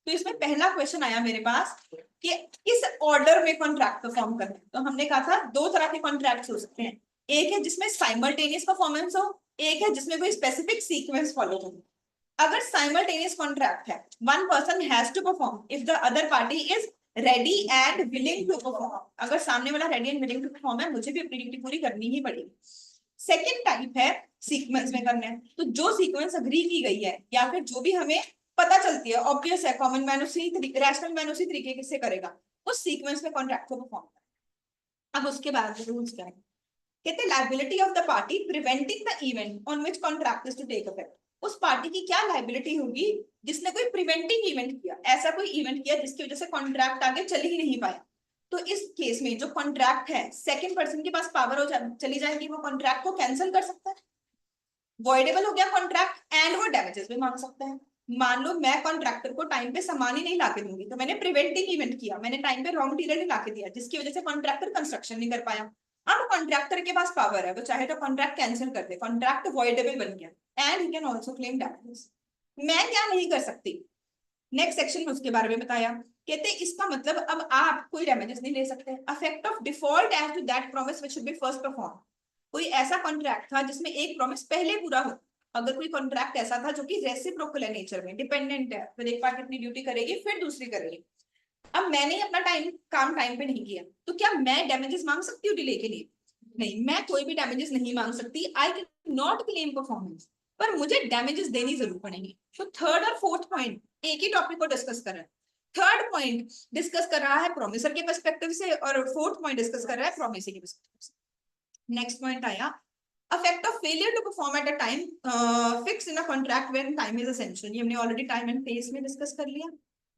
[SPEAKER 1] तो इसमें पहला क्वेश्चन आया मेरे पास कि किस ऑर्डर में कॉन्ट्रैक्ट परफॉर्म करना है। तो हमने कहा था दो तरह के कॉन्ट्रैक्ट हो सकते हैं, एक है जिसमें साइमल्टेनियस परफॉर्मेंस हो, एक है जिसमें कोई स्पेसिफिक सीक्वेंस फॉलो हो। अगर साइमल्टेनियस कॉन्ट्रैक्ट है, one person has to perform if the other party is ready and willing to perform. अगर सामने वाला ready and willing to perform है, मुझे भी अपनी ड्यूटी पूरी करनी ही पड़ेगी। सेकेंड टाइप है सीक्वेंस में करना है, तो जो सीक्वेंस अग्री की गई है या फिर जो भी हमें पता चलती है, ऑब्वियस है, कॉमन मैन उसी रैशनल मैन उसी तरीके से करेगा, उस सीक्वेंस में कॉन्ट्रैक्ट को परफॉर्म करना। अब उसके बाद रूल्स क्या है, कहते हैं liability of the party preventing the event on which contract is to take effect. उस पार्टी की क्या लायबिलिटी होगी जिसने कोई प्रिवेंटिंग इवेंट किया, ऐसा कोई इवेंट किया जिसकी वजह से कॉन्ट्रैक्ट आगे चल ही नहीं पाया। तो इस केस में जो कॉन्ट्रैक्ट है, सेकंड पर्सन के पास पावर हो चली जाएगी, वो कॉन्ट्रैक्ट को कैंसिल कर सकता है, वॉइडेबल हो गया कॉन्ट्रैक्ट, एंड वो डैमेजेस भी मांग सकता है। मान लो मैं कॉन्ट्रैक्टर को टाइम पे सामान ही नहीं लाके दूंगी, तो मैंने प्रिवेंटिंग इवेंट किया, मैंने टाइम पे रॉ मटेरियल नहीं लाके दिया, जिसकी वजह से कॉन्ट्रैक्टर कंस्ट्रक्शन नहीं कर पाया। अब कॉन्ट्रैक्टर के पास पावर है, वो चाहे तो कॉन्ट्रैक्ट कैंसिल कर दे, कॉन्ट्रैक्ट वॉइडेबल बन गया, and he can also claim damages. मैं क्या नहीं कर सकती, नेक्स्ट सेक्शन में उसके बारे में बताया। कहते इसका मतलब अब आप कोई डैमेजेस नहीं ले सकते। Affect of default as to that promise which should be first perform. कोई ऐसा कॉन्ट्रैक्ट था जिसमें एक प्रॉमिस पहले पूरा हो। अगर कोई कॉन्ट्रैक्ट ऐसा था जो कि रेसिप्रोकल है नेचर में, डिपेंडेंट है, फिर एक पार्टी अपनी ड्यूटी करेगी फिर दूसरी करेगी। अब मैंने अपना काम टाइम पे नहीं किया, तो क्या मैं डैमेजेस मांग सकती हूँ डिले के लिए? नहीं, मैं कोई भी डैमेजेस नहीं मांग सकती। I can not claim performance, पर मुझे डैमेजेस देनी जरूर पड़ेंगी। तो थर्ड और फोर्थ पॉइंट एक ही टॉपिक को डिस्कस कर रहा है। थर्ड पॉइंट डिस्कस कर रहा है प्रोमिसर के पर्सपेक्टिव से, और फोर्थ पॉइंट डिस्कस कर रहा है प्रोमिसर के पर्सपेक्टिव से। नेक्स्ट पॉइंट आया affect of failure to perform at a time fix in a contract when time is essential. ये हमने ऑलरेडी टाइम एंड प्लेस में डिस्कस कर लिया।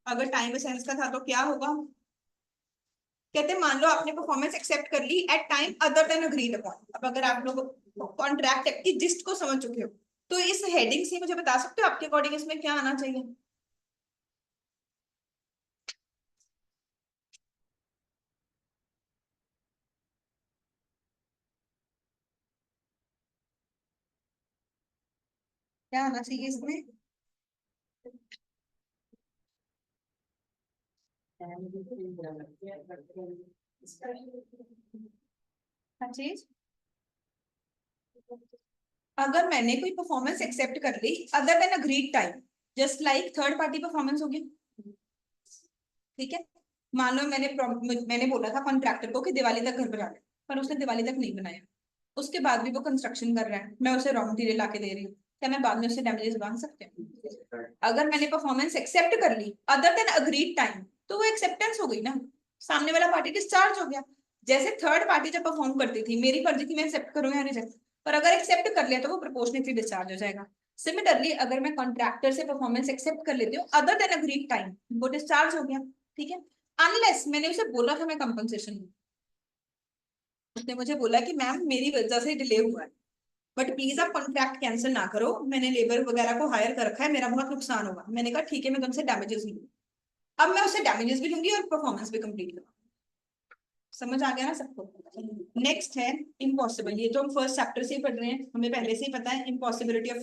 [SPEAKER 1] अगर टाइम एसेंस का था तो क्या होगा? कहते मान लो आपने परफॉर्मेंस एक्सेप्ट कर ली at time other than agreed upon. अब अगर आप लोग कॉन्ट्रैक्ट की जिस्ट को समझ चुके हो, तो इस हेडिंग से मुझे बता सकते हो आपके अकॉर्डिंग इसमें क्या आना चाहिए? क्या आना चाहिए इसमें? हर चीज, अगर मैंने कोई परफॉर्मेंस एक्सेप्ट कर ली other than agreed time, just like third party performance होगी। ठीक है, मान लो मैंने बोला था कॉन्ट्रैक्टर को कि दिवाली तक घर बना ले, पर उसने दिवाली तक नहीं बनाया। उसके बाद भी वो कंस्ट्रक्शन कर रहा है, मैं उसे रॉ मटेरियल लाके दे रही हूँ, क्या मैं बाद में उससे डैमेजेस मांग सकते हैं? अगर मैंने परफॉर्मेंस एक्सेप्ट कर ली अदर देन अग्रीड टाइम, तो वो एक्सेप्टेंस हो गई ना, सामने वाला पार्टी डिस्चार्ज हो गया। जैसे थर्ड पार्टी जब परफॉर्म करती थी, मेरी फर्जी थी मैं एक्सेप्ट करूँ या रिजेक्ट, पर अगर एक्सेप्ट कर लिया तो वो प्रोपोर्शनेटली डिस्चार्ज हो जाएगा। सिमिलरली अगर मैं कॉन्ट्रैक्टर से परफॉर्मेंस एक्सेप्ट कर लेती हूँ अदर देन अग्रीड टाइम, वो डिस्चार्ज हो गया। ठीक है, अनलेस मैंने उसे बोला था मैं कंपनसेशन, उसने मुझे बोला कि मैम मेरी वजह से डिले हुआ है, बट प्लीज आप कॉन्ट्रैक्ट कैंसिल ना करो, मैंने लेबर वगैरह को हायर कर रखा है, मेरा बहुत नुकसान होगा। मैंने कहा ठीक है, मैं तुमसे डैमेजेस लूंगी। अब मैं उसे डैमेजेस भी लूंगी और परफॉर्मेंस भी कंप्लीट करूंगी। समझ आ गया ना सबको? नेक्स्ट है इम्पॉसिबल। ये तो हम फर्स्ट चैप्टर से ही पढ़ रहे हैं, हमें पहले से ही पता है इम्पॉसिबिलिटी ऑफ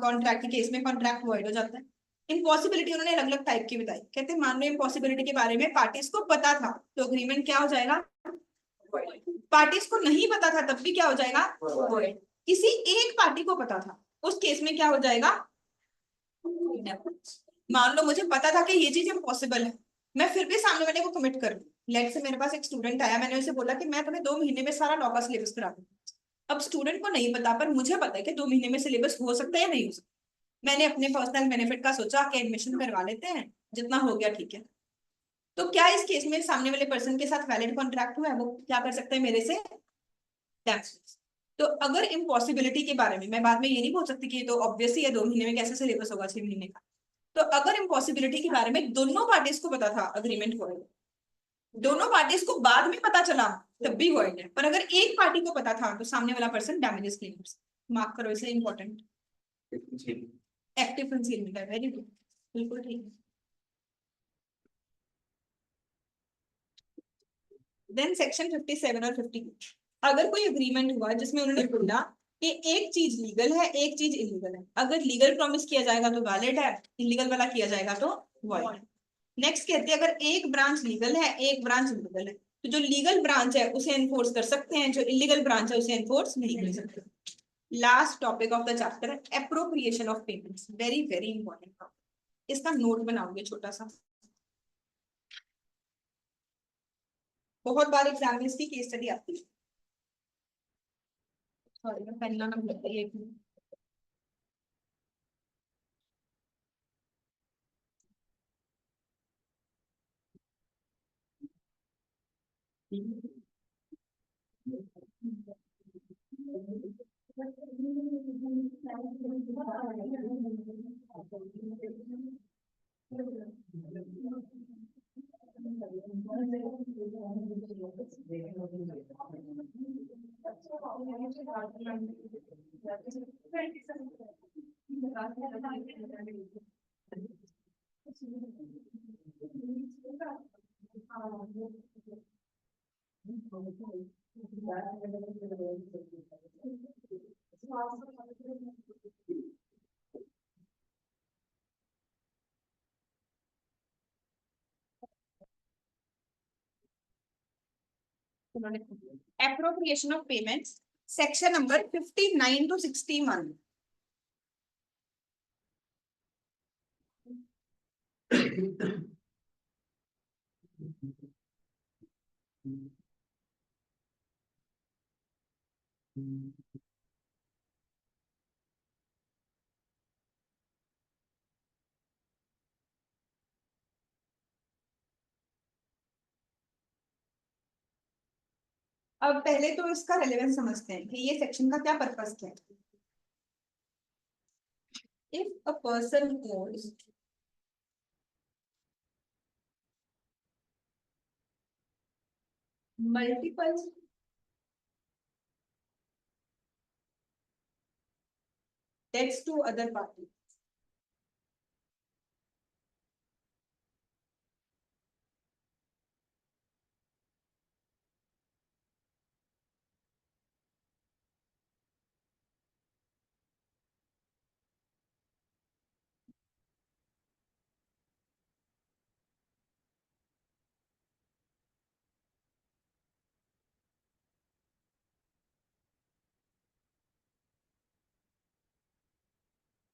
[SPEAKER 1] कॉन्ट्रैक्ट के केस में कॉन्ट्रैक्ट वॉइड हो जाता है। इम्पॉसिबिलिटी उन्होंने अलग अलग टाइप की बताई। कहते हैं मान लो इम्पॉसिबिलिटी के बारे में पार्टीज को पता था तो अग्रीमेंट क्या हो जाएगा? पार्टीज को नहीं पता था तब भी क्या हो जाएगा? किसी एक पार्टी को पता था, उस केस में क्या हो जाएगा? मान लो मुझे पता था कि ये चीज इम्पॉसिबल है, मैं फिर भी सामने वाले को कमिट कर दूं। लेट से मेरे पास एक स्टूडेंट आया, मैंने उसे बोला कि मैं तुम्हें 2 महीने में सारा लॉ का सिलेबस करा दूं। अब स्टूडेंट को नहीं पता, पर मुझे पता है कि 2 महीने में सिलेबस हो सकता है या नहीं हो सकता। मैंने अपने पर्सनल बेनिफिट का सोचा कि एडमिशन करवा लेते हैं, जितना हो गया ठीक है। तो क्या इस केस में सामने वाले पर्सन के साथ वैलिड कॉन्ट्रैक्ट हुआ है? वो क्या कर सकते हैं मेरे से? टैक्स। तो अगर इम्पॉसिबिलिटी के बारे में मैं बाद में ये नहीं बोल सकती कि ये तो ऑब्वियसली है, 2 महीने में कैसे सिलेबस होगा 6 महीने का। तो अगर इम्पॉसिबिलिटी के बारे में दोनों पार्टीज को पता था अग्रीमेंट वॉइड, दोनों पार्टीज को बाद में पता चला तब भी वॉइड है, पर अगर एक पार्टी को पता था तो सामने वाला पर्सन डैमेजेस क्लेम कर सकता। मार्क करो इसे इंपॉर्टेंट। एक्टिव कंसीलमेंट है, वेरी गुड, बिल्कुल ठीक। देन सेक्शन 57 और 52, अगर कोई अग्रीमेंट हुआ जिसमें उन्होंने बोला कि एक चीज लीगल है एक चीज इलीगल है, अगर लीगल प्रॉमिस किया जाएगा तो वैलिड है, इलीगल वाला किया जाएगा तो वॉइड। नेक्स्ट कहते हैं अगर एक ब्रांच लीगल है एक ब्रांच इलीगल है, तो जो लीगल ब्रांच है उसे एनफोर्स कर सकते हैं, जो इलीगल ब्रांच है उसे एनफोर्स नहीं कर सकते। Last topic of the chapter है appropriation of payments, very very important topic. इसका नोट बनाओगे छोटा सा, बहुत बार एग्जाम में इसकी केस स्टडी आती है। सॉरी मैं पेन लाना भूल गई, एक minute. Appropriation of payments, section number 59 to 61। अब पहले तो इसका रेलेवेंस समझते हैं कि ये सेक्शन का क्या पर्पस क्या है। If a person owns multiple debts to other party,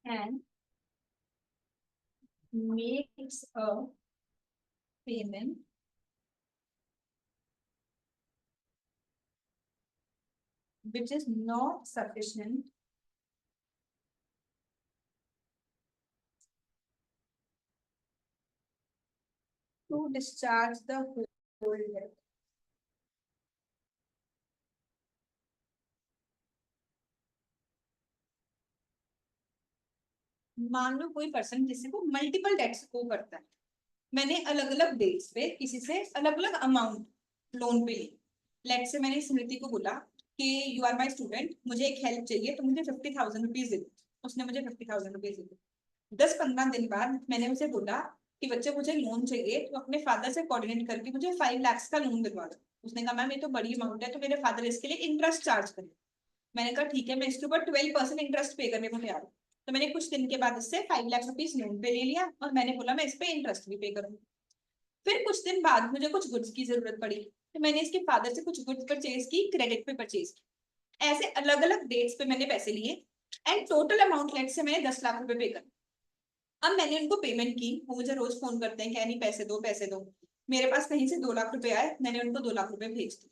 [SPEAKER 1] and makes a payment which is not sufficient to discharge the whole debt। मान लो कोई पर्सन किसी को मल्टीपल डेट्स को करता है, मैंने अलग अलग डेट्स पे किसी से अलग अलग अमाउंट लोन पे ली। लेट से मैंने स्मृति को बोला कि यू आर माई स्टूडेंट, मुझे एक हेल्प चाहिए तो मुझे 50,000 रुपीज दे दो। उसने मुझे 50,000 रुपीज दे दो। 10-15 दिन बाद मैंने उसे बोला कि बच्चे मुझे लोन चाहिए, तो अपने फादर से कोऑर्डिनेट करके मुझे 5 लाख का लोन दिलवा दो। उसने कहा मैम ये तो बड़ी अमाउंट है, तो मेरे फादर इसके लिए इंटरेस्ट चार्ज करें। मैंने कहा ठीक है, मैं इसके ऊपर 12% इंटरेस्ट पे करने को तैयार हूँ। तो मैंने कुछ दिन के बाद इससे 5 लाख रुपीज लोन पे ले लिया और मैंने बोला मैं इस पे इंटरेस्ट भी पे करूंगी। फिर कुछ दिन बाद मुझे कुछ गुड्स की जरूरत पड़ी, तो मैंने इसके फादर से कुछ गुड्स परचेज की, क्रेडिट पे परचेज की। ऐसे अलग अलग डेट्स पे मैंने पैसे लिए एंड टोटल अमाउंट लेट से मैंने 10 लाख रुपए पे कर। अब मैंने उनको पेमेंट की, वो मुझे रोज फोन करते हैं कि नहीं पैसे दो पैसे दो। मेरे पास कहीं से 2 लाख रुपए आए, मैंने उनको 2 लाख रुपए भेज दिए।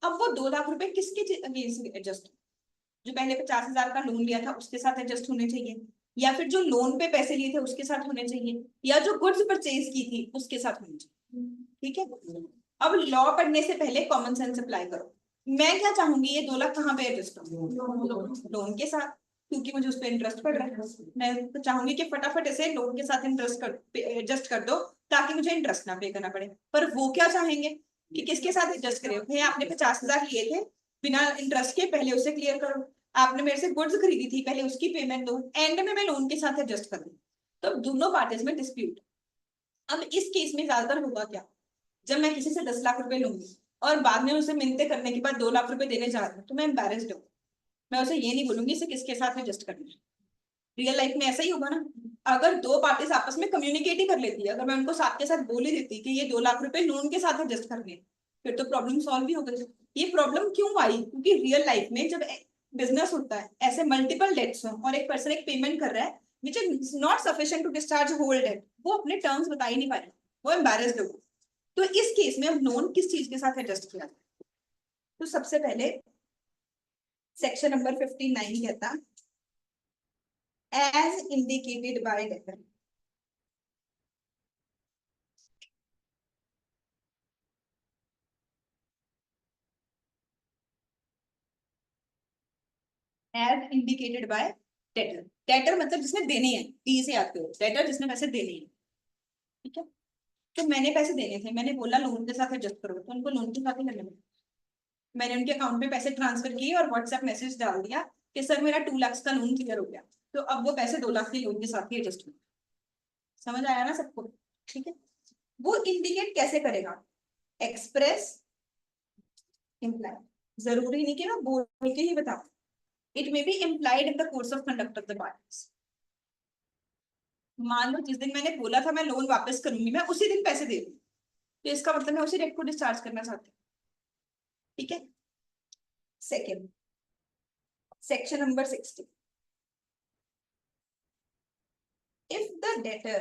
[SPEAKER 1] अब वो 2 लाख रुपए किसके अगेंस्ट एडजस्ट? जो पहले 50,000 का लोन लिया था उसके साथ एडजस्ट होने चाहिए, या फिर जो लोन पे पैसे लिए थे उसके साथ होने चाहिए, या जो गुड्स परचेज की थी उसके साथ होने चाहिए। ठीक है। अब लॉ पढ़ने से पहले कॉमन सेंस अप्लाई करो। मैं क्या चाहूंगी, ये 2 लाख कहाँ पे एडजस्ट हो? लोन के साथ, क्योंकि मुझे उस पर इंटरेस्ट पड़ रहा है। मैं तो चाहूंगी कि फटाफट इसे लोन के साथ इंटरेस्ट कर एडजस्ट कर दो, ताकि मुझे इंटरेस्ट ना पे करना पड़े। पर वो क्या चाहेंगे कि किसके साथ एडजस्ट करें? भैया आपने 50,000 लिए थे बिना इंटरेस्ट के, पहले उसे क्लियर करो। आपने मेरे से गुड्स खरीदी थी, पहले उसकी पेमेंट दो, एंड में मैं लोन के साथ एडजस्ट कर दूं। तो दोनों पार्टीज में डिस्प्यूट। अब इस केस में ज्यादातर होगा क्या, जब मैं किसी से 10 लाख रुपए लूंगी और बाद में उसे मिलते करने के बाद 2 लाख रुपए देने जा रही हूँ, तो मैं एम्बेरेस्ड हूँ। मैं उसे ये नहीं बोलूंगी इसे किसके साथ एडजस्ट करना है। रियल लाइफ में ऐसा ही होगा ना। अगर दो पार्टीज आपस में कम्युनिकेट ही कर लेती है, अगर मैं उनको साथ के साथ बोल ही देती कि ये 2 लाख रुपए लोन के साथ एडजस्ट करने, फिर तो प्रॉब्लम सॉल्व भी हो गई। ये प्रॉब्लम क्यों आई? क्योंकि रियल लाइफ में जब बिजनेस होता है, ऐसे मल्टीपल डेट्स हो और एक पर्सन एक पेमेंट कर रहा है which is not sufficient to discharge whole debt, वो अपने टर्म्स बता ही नहीं पाएगा, वो एम्बेरेस्ड होगा। तो इस केस में अब लोन किस चीज के साथ एडजस्ट किया जाए? तो सबसे पहले सेक्शन नंबर 59 कहता as indicated by debtor. As indicated by debtor. Debtor मतलब जिसने देने हैं, डी से याद करो, डेटर जिसने पैसे देने हैं। ठीक है। तो मैंने पैसे देने थे, मैंने बोला लोन के साथ एडजस्ट करो, तो उनको लोन के साथ ही करना पड़ा। मैंने उनके अकाउंट में पैसे ट्रांसफर किए और व्हाट्सएप मैसेज डाल दिया कि सर मेरा 2 लाख का लोन क्लियर हो गया। तो अब वो पैसे 2 लाख के लोन के साथ ही एडजस्ट हो। समझ आया ना सबको? ठीक है। वो इंडिकेट कैसे करेगा? एक्सप्रेस इम्प्लाइड जरूरी नहीं कि मैं बोल के ही बताऊं, it may be implied in the course of conduct of the parties. मान लो जिस दिन मैंने बोला था मैं लोन वापस करूंगी, मैं उसी दिन पैसे दे दूं, तो इसका मतलब मैं उसी डेट को डिस्चार्ज करना चाहती हूँ। ठीक है। Second, section number 60, if the debtor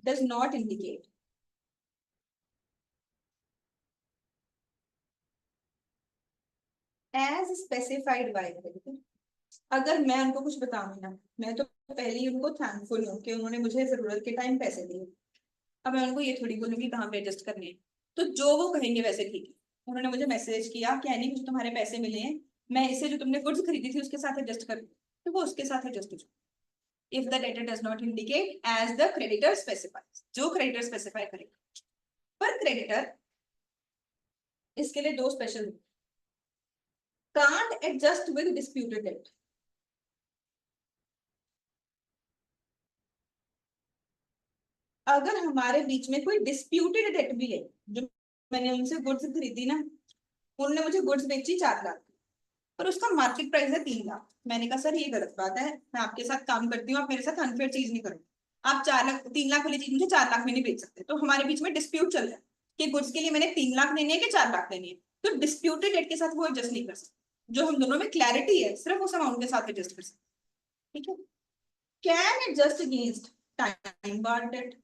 [SPEAKER 1] does not indicate as specified by the creditor, अगर मैं उनको कुछ बताऊंगी ना, मैं तो पहले ही उनको थैंकफुल हूँ कि उन्होंने मुझे जरूरत के टाइम पैसे दिए, अब मैं उनको ये थोड़ी बोलूंगी कहाँ पे एडजस्ट करने हैं, तो जो वो कहेंगे वैसे ठीक है। उन्होंने मुझे मैसेज किया क्या नहीं मुझे तुम्हारे पैसे मिले हैं, मैं इसे जो तुमने गुड्स खरीदी थी उसके साथ एडजस्ट कर, तो वो उसके साथ एडजस्ट हो जाए। If the debtor does not indicate as the creditor specifies, जो क्रेडिटर स्पेसिफाई करेगा। पर क्रेडिटर, इसके लिए दो special, can't adjust with disputed debt. अगर हमारे बीच में कोई डिस्प्यूटेड डेट भी है, जो मैंने उनसे गुड्स खरीदी ना, उन्होंने मुझे गुड्स बेची 4 लाख, पर उसका मार्केट प्राइस है 3 लाख, मैंने कहा सर ये गलत बात है, मैं आपके साथ काम करती हूँ, आप मेरे साथ अनफेयर चीज नहीं करो, आप 4 लाख 3 लाख वाली चीज मुझे 4 लाख में नहीं बेच सकते, तो हमारे बीच में डिस्प्यूट चल रहा है कि गुड्स के लिए मैंने 3 लाख देने हैं कि 4 लाख देने हैं, तो डिस्प्यूटेड डेट के साथ वो एडजस्ट नहीं कर सकते, जो हम दोनों में क्लैरिटी है सिर्फ उस अमाउंट के साथ एडजस्ट कर सकते। ठीक है। Can adjust against time bar debt,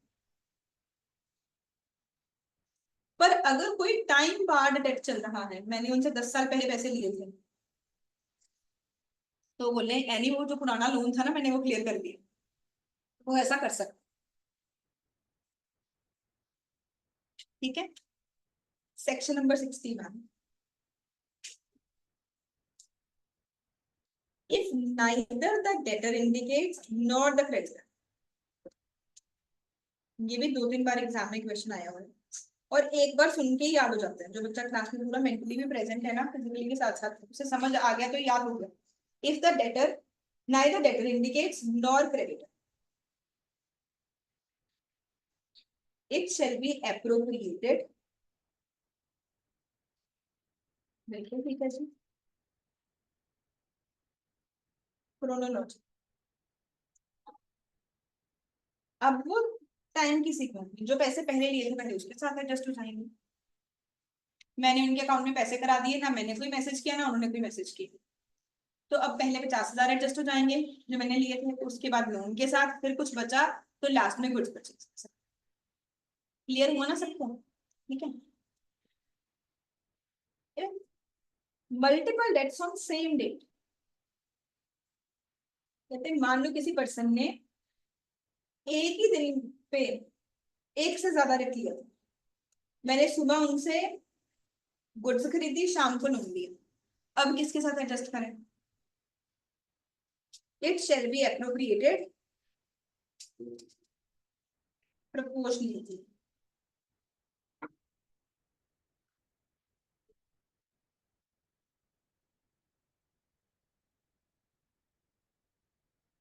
[SPEAKER 1] पर अगर कोई टाइम बार्ड डेट चल रहा है, मैंने उनसे 10 साल पहले पैसे लिए थे, तो बोले एनी वो जो पुराना लोन था ना मैंने वो क्लियर कर दिया, वो ऐसा कर सकते। ठीक है। Section number 61, if neither the debtor indicates not the creditor, ये भी 2-3 बार एग्जाम में क्वेश्चन आया हुआ है, और एक बार सुन के ही याद हो जाता है, जो बच्चा क्लास में पूरा मेंटली भी प्रेजेंट है ना फिजिकली के साथ साथ, उसे समझ आ गया तो याद हो गया। If the debtor, neither debtor indicates nor creditor, it shall B appropriated, बिल्कुल ठीक है जी, क्रोनोलॉजी। अब वो टाइम की सीक्वेंस जो पैसे पहले लिए थे पहले उसके साथ एडजस्ट हो जाएंगे। मैंने उनके अकाउंट में पैसे करा दिए ना, मैंने कोई मैसेज किया ना उन्होंने कोई मैसेज किया, तो अब पहले 50,000 एडजस्ट हो जाएंगे जो मैंने लिए थे, उसके बाद लोन के साथ, फिर कुछ बचा, तो लास्ट में गुड्स परचेज। क्लियर हुआ ना सबको? ठीक है। Multiple debts on same date, कहते हैं मान लो किसी पर्सन ने एक ही दिन पे एक से ज्यादा रेट लिया था, मैंने सुबह उनसे गुड्स खरीदी, शाम को लोन दिया, अब किसके साथ एडजस्ट करें? It shall be appropriated proportionally.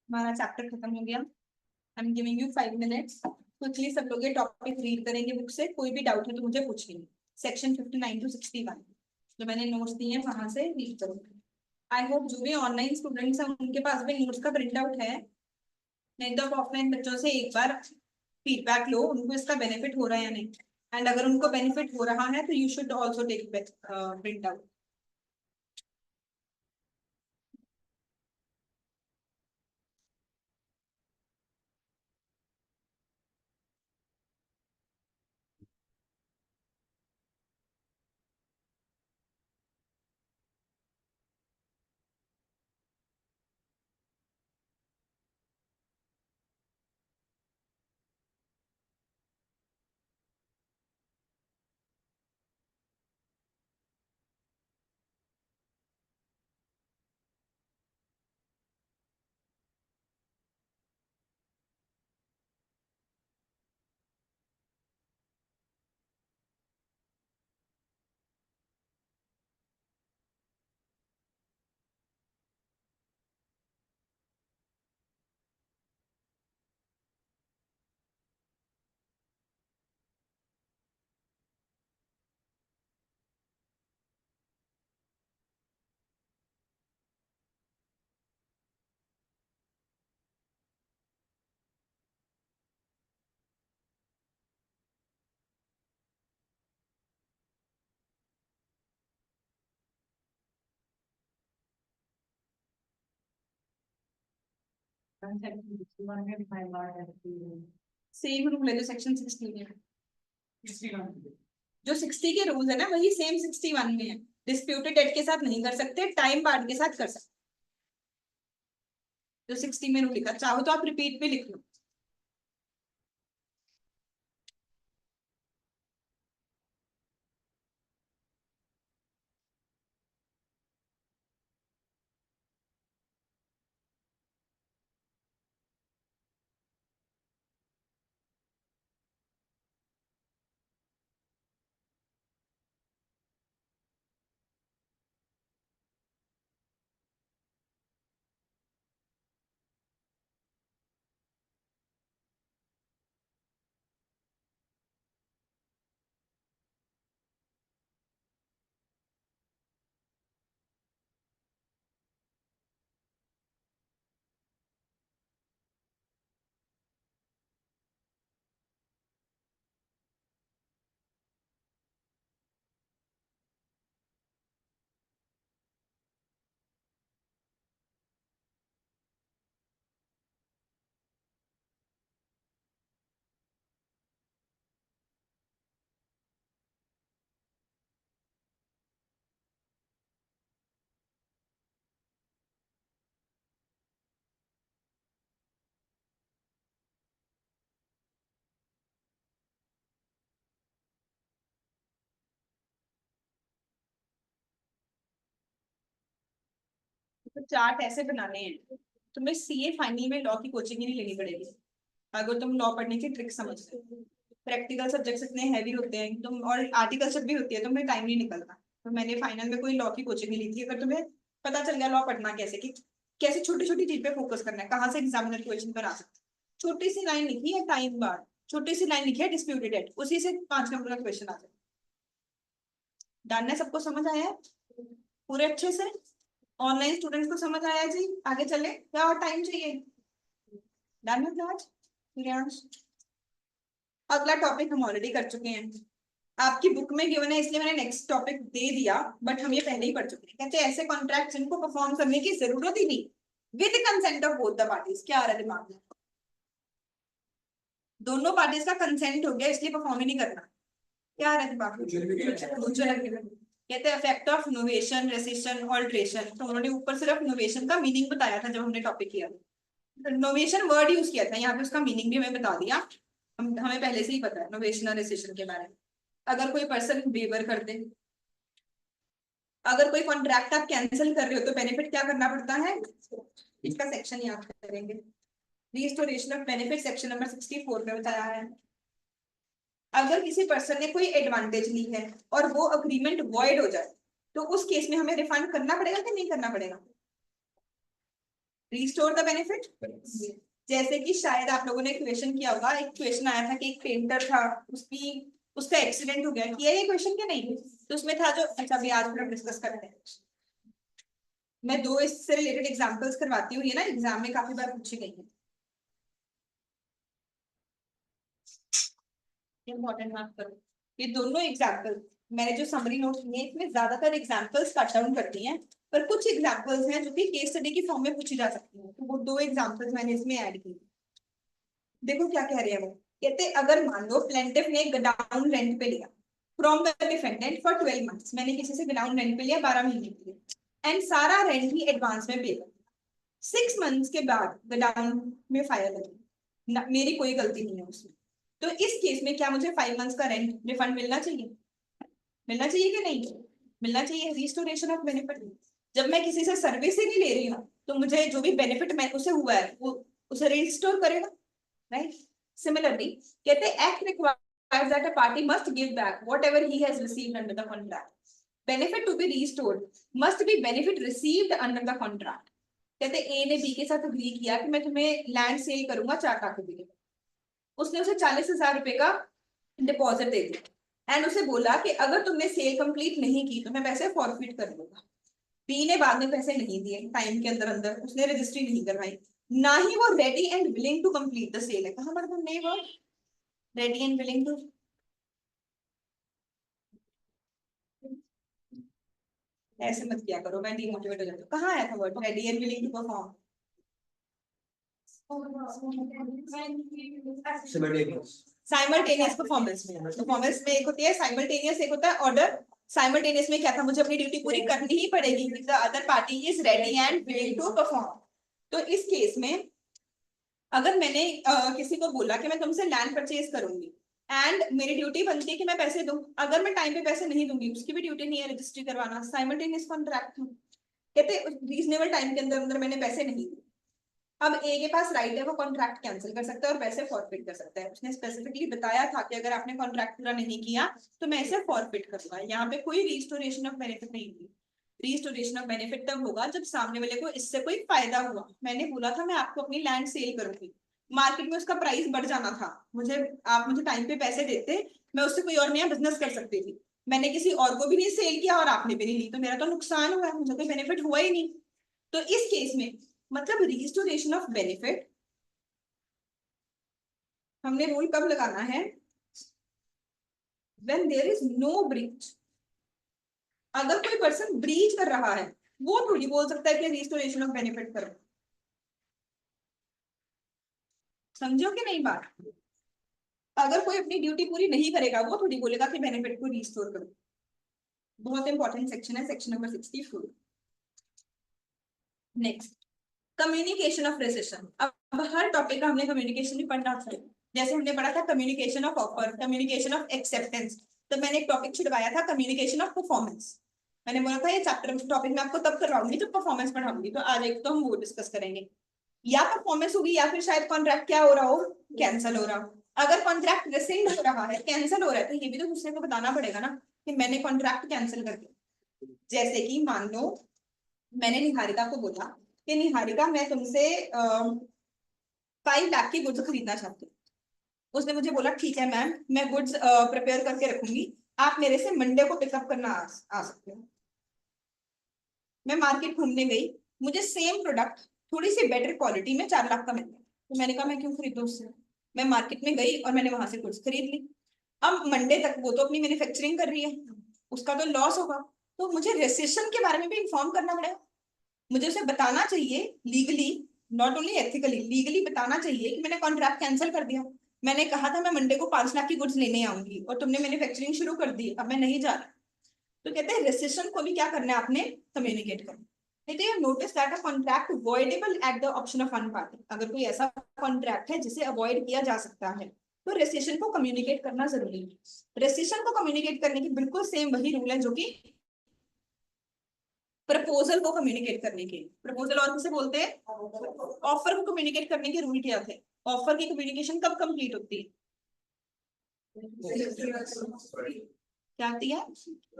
[SPEAKER 1] हमारा चैप्टर खत्म हो गया। I am giving you 5 minutes, quickly सब लोग ये टॉपिक रीड करेंगे बुक से, कोई भी डाउट है तो मुझे पूछेंगे। सेक्शन 59 to 61 जो मैंने नोट्स दिए हैं वहां से रीड करूंगी। आई होप जो भी ऑनलाइन स्टूडेंट्स हैं उनके पास भी नोट्स का प्रिंट आउट है, नहीं तो आप ऑफलाइन बच्चों से एक बार फीडबैक लो उनको इसका बेनिफिट हो रहा है या नहीं, एंड अगर उनको बेनिफिट हो रहा है तो you should also take print out. Same rule है जो सेक्शन 60 में है। जो 60 के रूल है ना वही सेम 61 में है। डिस्प्यूटेड डेट के साथ नहीं कर सकते, टाइम बार्ड के साथ कर सकते। जो 60 में रूल लिखा, चाहो तो आप रिपीट भी लिख लो। तो चार्ट ऐसे बनाने हैं। तुम्हें सीए फाइनल में लॉ की कोचिंग ही नहीं लेनी पड़ेगी अगर तुम लॉ पढ़ने की ट्रिक समझते हो। प्रैक्टिकल सब्जेक्ट्स इतने हैवी होते हैं तुम, और आर्टिकलशिप भी होती है, तुम्हें टाइम नहीं निकलता। तो मैंने फाइनल में कोई लॉ की कोचिंग नहीं ली थी। अगर तुम्हें पता चल गया लॉ पढ़ना कैसे, कि कैसे छोटी छोटी चीज पे फोकस करना है, कहाँ से एग्जामिनर क्वेश्चन बना सकते। छोटी सी लाइन लिखी है टाइम बार, छोटी सी लाइन लिखी है डिस्प्यूटेड डेट, उसी से 5 नंबर का क्वेश्चन आ जाए। डन है? सबको समझ आया है पूरे अच्छे से? ऑनलाइन स्टूडेंट्स को समझ आया जी? आगे चले क्या और टाइम चाहिए? डन है क्लास? प्रियांश, अगला टॉपिक हम ऑलरेडी कर चुके हैं। आपकी बुक में गिवन है इसलिए मैंने नेक्स्ट टॉपिक दे दिया, बट हम ये पहले ही पढ़ चुके हैं। कहते हैं ऐसे कॉन्ट्रैक्ट जिनको परफॉर्म करने की जरूरत ही नहीं with consent of both the parties. क्या आ रहा है दिमाग में? दोनों पार्टीज का कंसेंट हो गया इसलिए परफॉर्म ही नहीं करना। क्या आ रहा है दिमाग में? कहते हैं effect of innovation, rescission, alteration. तो उन्होंने ऊपर सिर्फ इनोवेशन का मीनिंग बताया था जब हमने टॉपिक किया। इनोवेशन वर्ड यूज किया था, यहाँ पे उसका मीनिंग भी हमें बता दिया। हमें पहले से ही पता है इनोवेशन और रेसिशन के बारे में। अगर कोई पर्सन वेवर कर दे, अगर कोई कॉन्ट्रैक्ट आप कैंसिल कर रहे हो तो बेनिफिट क्या करना पड़ता है? इसका सेक्शन याद करेंगे। Restoration of benefit section number 64 में बताया है। अगर किसी पर्सन ने कोई एडवांटेज ली है और वो अग्रीमेंट वॉइड हो जाए तो उस केस में हमें रिफंड करना पड़ेगा कि नहीं करना पड़ेगा? Restore the benefit. जैसे कि शायद आप लोगों ने क्वेश्चन किया होगा, एक क्वेश्चन आया था कि एक पेंटर था, उसकी उसका एक्सीडेंट हो गया। किया ये क्वेश्चन क्या नहीं? तो उसमें था जो, अच्छा अभी आज हम डिस्कस करते हैं। मैं दो इससे रिलेटेड एग्जांपल्स करवाती हूँ, ये ना एग्जाम में काफी बार पूछी गई है। इंपॉर्टेंट मार्क करो। ये दोनों एग्जांपल मैंने जो समरी नोट किए हैं इसमें ज्यादातर एग्जांपल्स कट डाउन करती हैं, पर कुछ एग्जांपल्स हैं जो कि केस स्टडी की फॉर्म में पूछी जा सकती हैं। तो वो दो एग्जांपल्स मैंने इसमें ऐड की। देखो क्या कह रहे हैं वो। कहते अगर मान लो प्लेंटिफ ने गडाउन रेंट पे लिया from the defendant for 12 months. मैंने किसी से गडाउन रेंट पे लिया 12 महीने के लिए, एंड सारा रेंट ही एडवांस में पे कर। 6 मंथ्स के बाद गडाउन में फायर लगी, मेरी कोई गलती नहीं है उसमें। तो इस केस में क्या मुझे 5 मंथ्स का रेंट रिफंड मिलना चाहिए? मिलना चाहिए कि नहीं? मिलना चाहिए। Restoration of benefit. जब मैं किसी से सर्विस ही नहीं ले रही हूँ तो मुझे जो भी बेनिफिट मैं उसे हुआ है वो उसे रिस्टोर करेगा, राइट? सिमिलरली कहते हैं act requires that a party must give back whatever he has received under the contract. Benefit to be restored must be benefit received under the contract. कहते ए ने बी के साथ agree किया कि मैं तुम्हें लैंड सेल करूंगा 4 लाख रुपए के। उसने उसे 40,000 रुपए का डिपॉजिट दे दिया एंड उसे बोला कि अगर तुमने सेल कंप्लीट नहीं की तो मैं पैसे फॉरफिट कर दूंगा। बी ने बाद में पैसे नहीं दिए, टाइम के अंदर अंदर उसने रजिस्ट्री नहीं करवाई, ना ही वो ready and willing to complete the sale है। कहां पर तुम नहीं वो रेडी एंड विलिंग टू? ऐसे मत किया करो, मैं डिमोटिवेट हो जाती हूँ। कहाँ आया था word ready and willing to perform?
[SPEAKER 2] Simultaneous performance में एक होती है साइमल्टेनियस, एक होता है ऑर्डर। साइमल्टेनियस में क्या था, मुझे अपनी ड्यूटी पूरी करनी ही पड़ेगी, the other party is ready and willing to perform. तो इस केस में अगर मैंने किसी को बोला कि मैं तुमसे लैंड परचेज करूंगी एंड मेरी ड्यूटी बनती है कि मैं पैसे दूं, अगर मैं टाइम पे पैसे नहीं दूंगी उसकी भी ड्यूटी नहीं है रजिस्ट्री करवाना, साइमल्टेनियस कॉन्ट्रैक्ट। कहते रीजनेबल टाइम के अंदर अंदर मैंने पैसे नहीं दिए। अब ए के पास राइट है, वो कॉन्ट्रैक्ट कैंसिल कर सकता है और पैसे फॉरफिट कर सकता है। उसने स्पेसिफिकली बताया था कि अगर आपने कॉन्ट्रैक्ट पूरा नहीं किया तो मैं इसे फॉरफिट करूंगा। यहाँ पे कोई रिस्टोरेशन ऑफ बेनिफिट नहीं हुई। रिस्टोरेशन ऑफ बेनिफिट तब होगा जब सामने वाले को इससे कोई फायदा हुआ। मैंने बोला था मैं आपको अपनी लैंड सेल करूंगी, मार्केट में उसका प्राइस बढ़ जाना था, मुझे आप मुझे टाइम पे पैसे देते, मैं उससे कोई और नया बिजनेस कर सकती थी। मैंने किसी और को भी नहीं सेल किया और आपने भी नहीं ली, तो मेरा तो नुकसान हुआ, मुझे कोई बेनिफिट हुआ ही नहीं। तो इस केस में मतलब रिस्टोरेशन ऑफ बेनिफिट हमने रूल कब लगाना है, when there is no breach. अगर कोई पर्सन ब्रीच कर रहा है वो थोड़ी बोल सकता है कि रिस्टोरेशन ऑफ बेनिफिट करो। समझो कि नहीं बात। अगर कोई अपनी ड्यूटी पूरी नहीं करेगा वो थोड़ी बोलेगा कि बेनिफिट को रिस्टोर करो। बहुत इंपॉर्टेंट सेक्शन है, section number 64। Next, communication of rescission. अब हर टॉपिक का हमने कम्युनिकेशन भी पढ़ना था। जैसे हमने पढ़ा था communication of offer, communication of acceptance, तो मैंने एक टॉपिक छुड़वाया था कम्युनिकेशन ऑफ परफॉर्मेंस। मैंने बोला था ये चैप्टर टॉपिक मैं आपको तब करवाऊंगी जब परफॉर्मेंस पढ़ाऊंगी, तो आज एक तो हम वो डिस्कस करेंगे। या परफॉर्मेंस होगी या फिर शायद कॉन्ट्रैक्ट क्या हो रहा हो, कैंसिल हो रहा हो। अगर कॉन्ट्रैक्ट रेसिंग हो रहा है, कैंसिल हो रहा है, तो ये भी तो दूसरे को बताना पड़ेगा ना कि मैंने कॉन्ट्रैक्ट कैंसिल कर दिया। जैसे कि मान लो मैंने निहारिका को बोला कि निहारिका मैं तुमसे 5 लाख की गुड्स खरीदना चाहती हूँ। उसने मुझे बोला ठीक है मैम, मैं गुड्स प्रिपेयर करके रखूंगी, आप मेरे से मंडे को पिकअप करना आ सकते हो। मैं मार्केट घूमने गई, मुझे सेम प्रोडक्ट थोड़ी सी बेटर क्वालिटी में 4 लाख का मिल गया, तो मैंने कहा मैं क्यों खरीदूं उससे। मैं मार्केट में गई और मैंने वहां से गुड्स खरीद ली। अब मंडे तक वो तो अपनी मैन्युफैक्चरिंग कर रही है, उसका तो लॉस होगा। तो मुझे रेसिशन के बारे में भी इन्फॉर्म करना पड़ेगा। मुझे उसे बताना चाहिए legally, not only ethically, legally बताना चाहिए कि मैंने कॉन्ट्रैक्ट कैंसिल कर दिया। मैंने कहा था मैं मंडे को 5 लाख की गुड्स लेने आऊंगी और तुमने मैन्युफैक्चरिंग शुरू कर दी, अब मैं नहीं जा रहा। तो कहते हैं रेसिशन को भी क्या करना है आपने, कम्युनिकेट करना। नहीं तो ये notice that a contract avoidable at the option of one party. अगर कोई ऐसा कॉन्ट्रैक्ट है जिसे अवॉइड किया जा सकता है तो रेसिशन को कम्युनिकेट करना जरूरी है। रेसिशन को कम्युनिकेट करने की बिल्कुल सेम वही रूल है जो कि प्रपोजल को कम्युनिकेट करने के। प्रपोजल और किसे बोलते हैं, ऑफर को कम्युनिकेट करने के रूल क्या थे। ऑफर की कम्युनिकेशन कब कंप्लीट होती है, क्या आती है,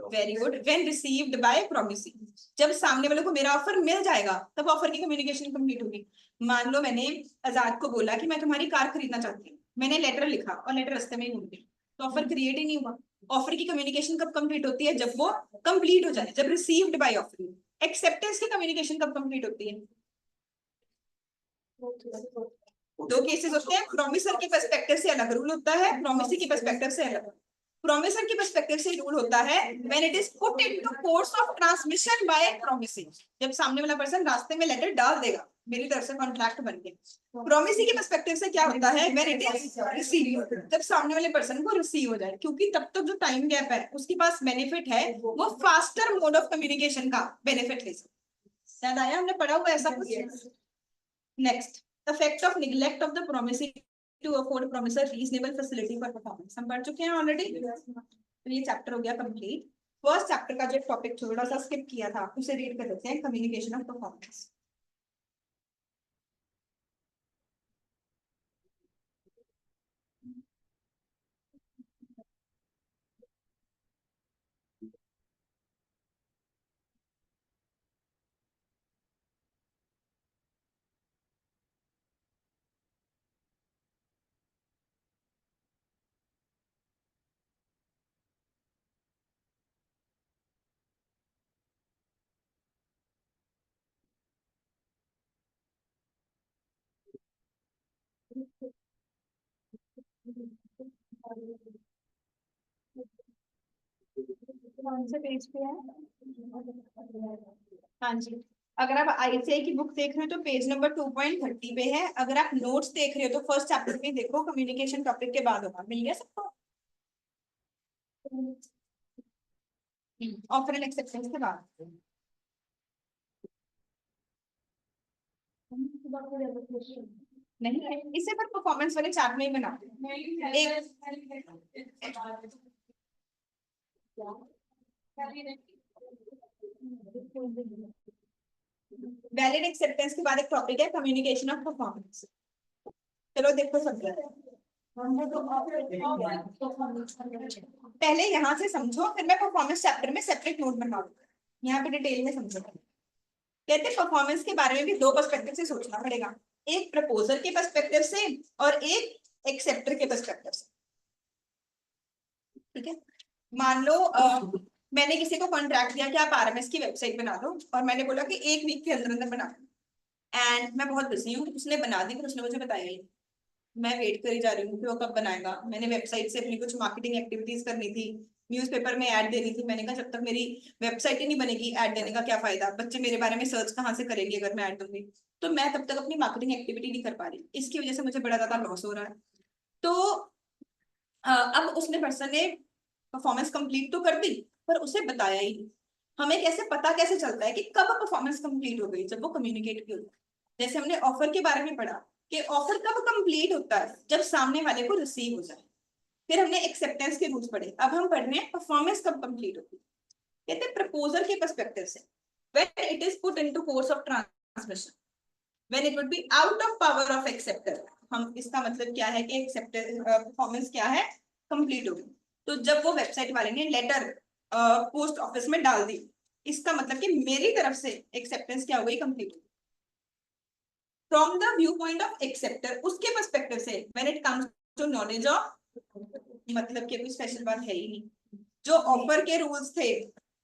[SPEAKER 2] very good, when received by promising. जब सामने वाले को मेरा ऑफर मिल जाएगा तब ऑफर की कम्युनिकेशन कंप्लीट होगी। मान लो मैंने आजाद को बोला कि मैं तुम्हारी कार खरीदना चाहती हूँ, मैंने लेटर लिखा और लेटर रास्ते में ही भूल गई, तो ऑफर क्रिएट ही नहीं हुआ। ऑफर की कम्युनिकेशन कब कंप्लीट होती है, जब वो कंप्लीट हो जाए, जब रिसीव्ड बाय ऑफर। एक्सेप्टेंस की कम्युनिकेशन कब कंप्लीट होती है, दो केसेस होते हैं, प्रोमिसर के पर्सपेक्टिव से अलग रूल होता है, प्रोमिसर की पर्सपेक्टिव से अलग। प्रोमिसर की पर्सपेक्टिव से रूल होता है when it is put into course of transmission by promising. जब सामने वाला पर्सन रास्ते में लेटर डाल देगा मेरी तरफ से कॉन्ट्रैक्ट बन के। प्रोमिसिंग की पर्सपेक्टिव से क्या होता है, व्हेन इट इज रिसीव, जब सामने वाले पर्सन को रिसीव हो जाए, क्योंकि तब तक जो टाइम गैप है उसके पास बेनिफिट है, वो फास्टर मोड ऑफ कम्युनिकेशन का बेनिफिट ले सकता है। याद आया, हमने पढ़ा हुआ ऐसा कुछ। Next, effect of neglect of the promising to afford promiser reasonable facility for performance, हम पढ़ चुके हैं ऑलरेडी। तो ये चैप्टर हो गया कंप्लीट। फर्स्ट चैप्टर का जो टॉपिक थोड़ा सा स्किप किया था उसे रीड कर लेते हैं, कम्युनिकेशन ऑफ परफॉर्मेंस। कौन से पेज पे है, हाँ जी। अगर आप आईसीआई की बुक देख रहे हो तो पेज नंबर 2.30 पे है। अगर आप नोट्स देख रहे हो तो फर्स्ट चैप्टर में देखो, कम्युनिकेशन टॉपिक के बाद होगा। मिल गया सबको? ऑफर एंड एक्सेप्टेंस के बाद। नहीं है इसे पर परफॉर्मेंस वाले चार्ट में ही बना वैलिड एक्सेप्टेंस के बाद एक टॉपिक है कम्युनिकेशन ऑफ परफॉर्मेंस। चलो देखो सब। पहले यहाँ से समझो, फिर मैं परफॉर्मेंस चैप्टर में सेपरेट नोट बनवाऊंगा। यहाँ पे डिटेल में समझो। कहते परफॉर्मेंस के बारे में भी दो पर्सपेक्टिव से सोचना पड़ेगा, एक प्रपोजर के पर्सपेक्टिव से और एक एक्सेप्टर के पर्सपेक्टिव से। ठीक है, मान लो मैंने किसी को कॉन्ट्रैक्ट दिया कि आप आरएमएस की वेबसाइट बना दो, और मैंने बोला कि 1 वीक के अंदर अंदर बना दो। एंड मैं बहुत बिजी हूँ, उसने बना दी, पर उसने मुझे बताया ही। मैं वेट करी जा रही हूँ कि वो कब बनाएगा। मैंने वेबसाइट से अपनी कुछ मार्केटिंग एक्टिविटीज करनी थी, न्यूज़पेपर में ऐड देनी थी। मैंने कहा जब तक मेरी वेबसाइट ही नहीं बनेगी, ऐड देने का क्या फायदा, बच्चे मेरे बारे में सर्च कहाँ से करेंगे अगर मैं ऐड दूंगी। तो मैं तब तक अपनी मार्केटिंग एक्टिविटी नहीं कर पा रही, इसकी वजह से मुझे बड़ा ज्यादा लॉस हो रहा है। तो अब उसने पर्सन ने परफॉर्मेंस कंप्लीट तो कर दी, पर उसे बताया ही नहीं। हमें कैसे पता कैसे चलता है कि कब परफॉर्मेंस कंप्लीट हो गई? जब वो कम्युनिकेट की होती है। जैसे हमने ऑफर के बारे में पढ़ा कि ऑफर कब कंप्लीट होता है? जब सामने वाले को रिसीव हो जाए। फिर हमने एक्सेप्टेंस के रूल्स पढ़े, अब हम पढ़ रहे हैं परफॉर्मेंस कब कंप्लीट होती है। कहते हैं प्रपोजल के पर्सपेक्टिव से, when it is put into course of transmission, when it would be out of power of acceptor. हम इसका मतलब क्या है कि एक्सेप्टर परफॉर्मेंस क्या है? कंप्लीट हो गई। तो जब वो वेबसाइट वाले ने लेटर पोस्ट ऑफिस में डाल दी, इसका मतलब कि मेरी तरफ से एक्सेप्टेंस क्या हो गई? कंप्लीट हो गई। From the view point of acceptor, उसके पर्सपेक्टिव से, when it comes to knowledge of, मतलब कि कोई स्पेशल बात है ही नहीं। जो ऑफर के रूल्स थे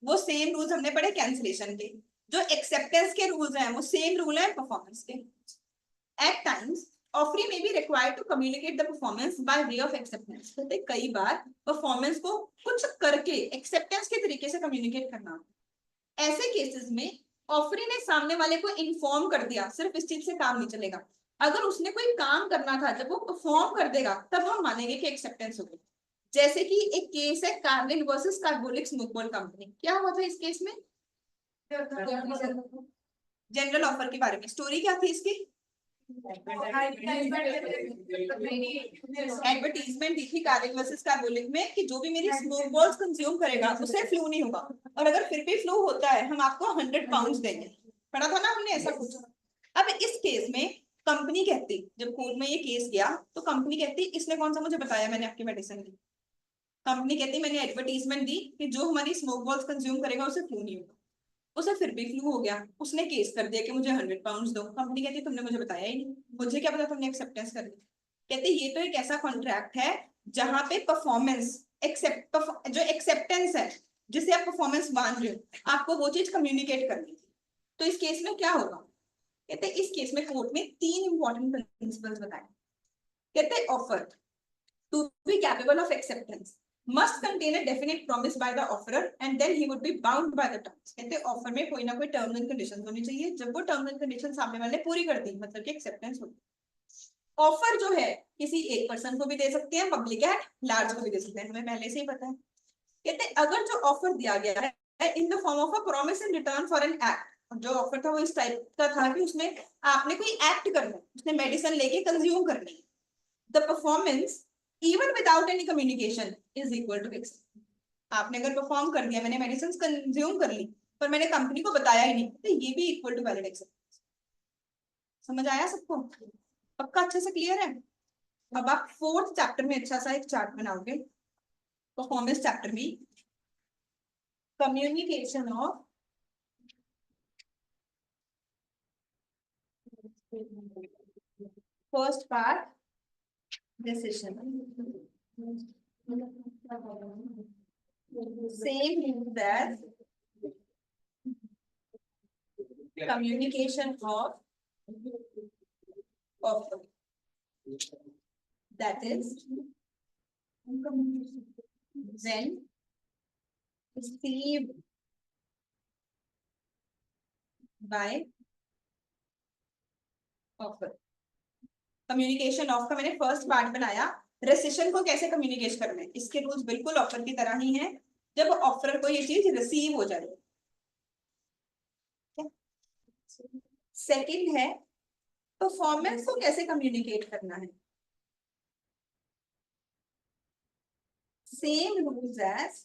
[SPEAKER 2] वो सेम रूल्स हमने पढ़े कैंसिलेशन के, जो एक्सेप्टेंस के रूल्स हैं वो सेम रूल है परफॉर्मेंस के। एट टाइम्स ऑफरी में be required to communicate the performance by way of acceptance. कहते कई बार परफॉर्मेंस को कुछ करके एक्सेप्टेंस के तरीके से कम्युनिकेट करना। ऐसे केसेस में ऑफरी ने सामने वाले को इन्फॉर्म कर दिया, सिर्फ इस चीज से काम नहीं चलेगा। अगर उसने कोई काम करना था, जब वो परफॉर्म कर देगा तब हम मानेंगे कि एक्सेप्टेंस हो गई। जैसे कि एक केस है कार्लिन वर्सेस कार्बोलिक स्मोकबॉल कंपनी। क्या हुआ था इस केस में? जनरल ऑफर के बारे में स्टोरी क्या थी इसकी? एडवर्टीजमेंट दी थी कार्लिन वर्सेस कार्बोलिक में कि जो भी मेरी स्मोक बॉल्स कंज्यूम करेगा उसे फ्लू नहीं होगा, और अगर फिर भी फ्लू होता है हम आपको 100 पाउंड देंगे। पढ़ा था ना हमने ऐसा कुछ। अब इस केस में कंपनी कहती, जब कोर्ट में ये केस गया तो कंपनी कहती इसने कौन सा मुझे बताया मैंने आपकी मेडिसिन दी। कंपनी कहती मैंने एडवर्टीजमेंट दी कि जो हमारी स्मोक बॉल्स कंज्यूम करेगा उसे फ्लू नहीं होगा, उसे फिर भी फ्लू हो गया। उसने केस कर दिया कि मुझे 100 पाउंड दो। कंपनी कहती तुमने मुझे बताया ही नहीं, मुझे क्या पता तुमने एक्सेप्टेंस कर ली। कहते ये तो एक ऐसा कॉन्ट्रैक्ट है जहां पे परफॉर्मेंस जो एक्सेप्टेंस है, जिसे आप परफॉर्मेंस मान रहे हो, आपको वो चीज कम्युनिकेट करनी थी। तो इस केस में क्या होगा? कहते इस केस में कोर्ट में 3 इंपॉर्टेंट प्रिंसिपल्स बताए। कहते offer to be capable of acceptance must contain a definite promise by the offerer and then he would be bound by the terms। कहते ऑफर में कोई ना कोई टर्म्स एंड कंडीशंस होनी चाहिए, जब वो टर्म्स एंड कंडीशन सामने वाले पूरी कर दी मतलब कि एक्सेप्टेंस होगी। ऑफर जो है किसी एक पर्सन को भी दे सकते हैं, पब्लिक है, लार्ज को भी दे सकते हैं, हमें पहले से ही पता है। कहते अगर जो ऑफर दिया गया है in the form of a promise in return for an act, जो ऑफर था वो इस टाइप का था कि उसमें आपने कोई एक्ट करना है, उसने मेडिसिन लेके कंज्यूम करनी है, the performance even without any communication is equal to acceptance। आपने अगर परफॉर्म कर दिया, मैंने मेडिसिन कंज्यूम कर ली पर मैंने कंपनी को बताया ही नहीं, तो ये भी इक्वल टू वैलिड एक्सेप्टेंस। समझ आया सबको? पक्का अच्छे से क्लियर है? अब आप 4th चैप्टर में अच्छा सा एक चार्ट बनाओगे, परफॉर्मेंस चैप्टर में, communication of first part decision, same means that communication of offer, that is when received by offer. Communication of का मैंने फर्स्ट पार्ट बनाया। रेसिशन को कैसे कम्युनिकेट करना है, इसके रूल्स बिल्कुल ऑफर की तरह ही हैं। जब ऑफर को ये चीज रिसीव हो जाए। सेकंड है परफॉर्मेंस को कैसे कम्युनिकेट करना है। Same rules as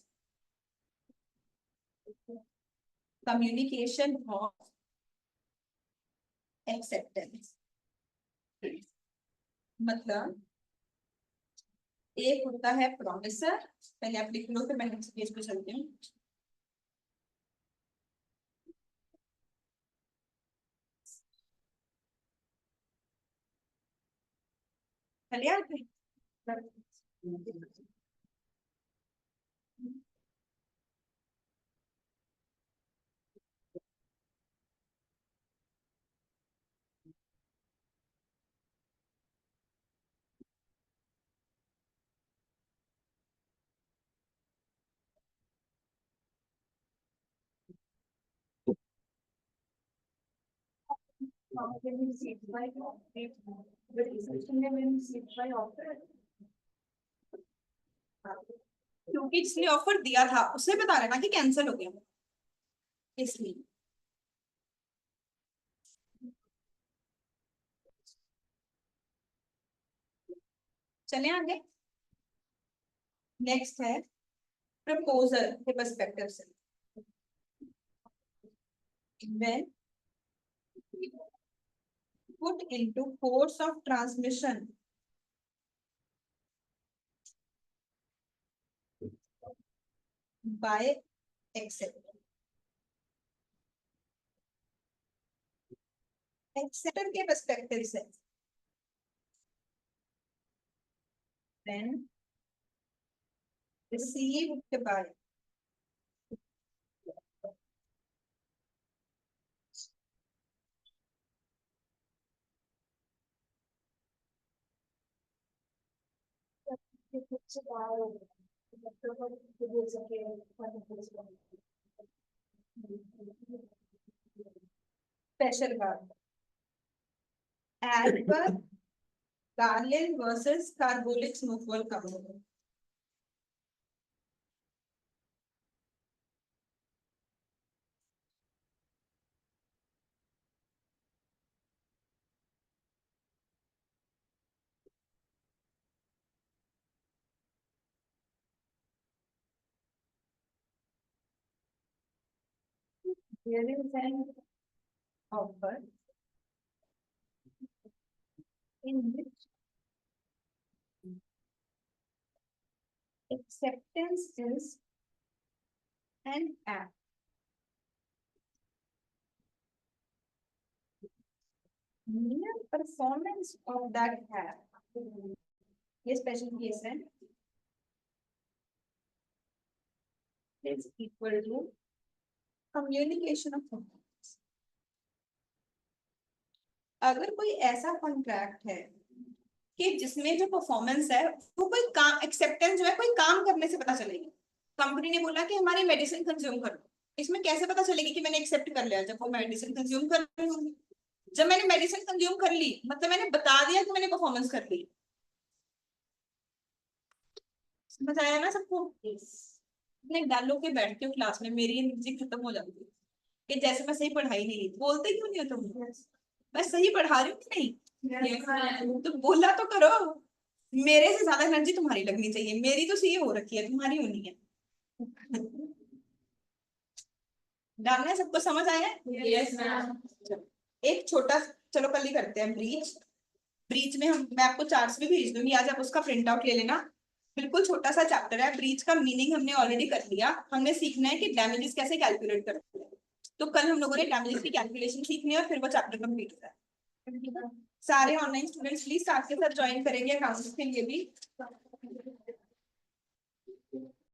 [SPEAKER 2] communication of acceptance. मतलब एक होता है प्रोमिसर, पहले आप लिख लो फिर मैं नेक्स्ट पेज पे चलती हूँ। चलिए आगे। क्योंकि जिसने ऑफर दिया था उसने बता रहा ना कि कैंसिल हो गया, इसलिए। चले आगे। नेक्स्ट है प्रपोजल के पर्सपेक्टिव से। when put into course of transmission by acceptor, acceptor के पर्सपेक्टिव से then received by special verb as per Carlin versus Carbolic Snowfall Company। There is an offer in which acceptance is an act. Mere performance of that act, ये special case है, is equal to communication of performance। अगर कोई ऐसा contract है कि जिसमें जो performance है वो कोई काम, एक्सेप्टेंस जो है कोई काम करने से पता चलेगी। कंपनी ने बोला कि हमारी मेडिसिन कंज्यूम करो, इसमें कैसे पता चलेगी कि मैंने एक्सेप्ट कर लिया, जब वो मेडिसिन कंज्यूम कर रही होंगी। जब मैंने मेडिसिन कंज्यूम कर ली मतलब मैंने बता दिया कि मैंने परफॉर्मेंस कर ली। समझ आया ना सबको। अपने डालो के बैठते हो क्लास में, मेरी एनर्जी खत्म हो जाती है कि जैसे मैं सही पढ़ाई नहीं रही। बोलते क्यों नहीं हो तुम? मैं सही पढ़ा रही हूँ कि नहीं? तो बोला तो करो। मेरे से ज्यादा एनर्जी तुम्हारी लगनी चाहिए, मेरी तो सही हो रखी है, तुम्हारी होनी है। डालना है, सबको समझ आया?
[SPEAKER 3] Yes ma'am.
[SPEAKER 2] एक छोटा, चलो कल ही करते हैं ब्रीच। ब्रीच में मैं आपको चार्ट्स भी भेज दूंगी, आज आप उसका प्रिंट आउट ले लेना। बिल्कुल छोटा सा चैप्टर है। ब्रीच का मीनिंग हमने ऑलरेडी कर लिया। हमने सीखना है कि डैमेजेस कैसे कैलकुलेट करते हैं। तो कल हम लोगों ने डैमेजेस की कैलकुलेशन सीखनी है और फिर वो चैप्टर कंप्लीट होता है। सारे ऑनलाइन स्टूडेंट्स प्लीज साथ के साथ ज्वाइन करेंगे अकाउंट्स के लिए भी।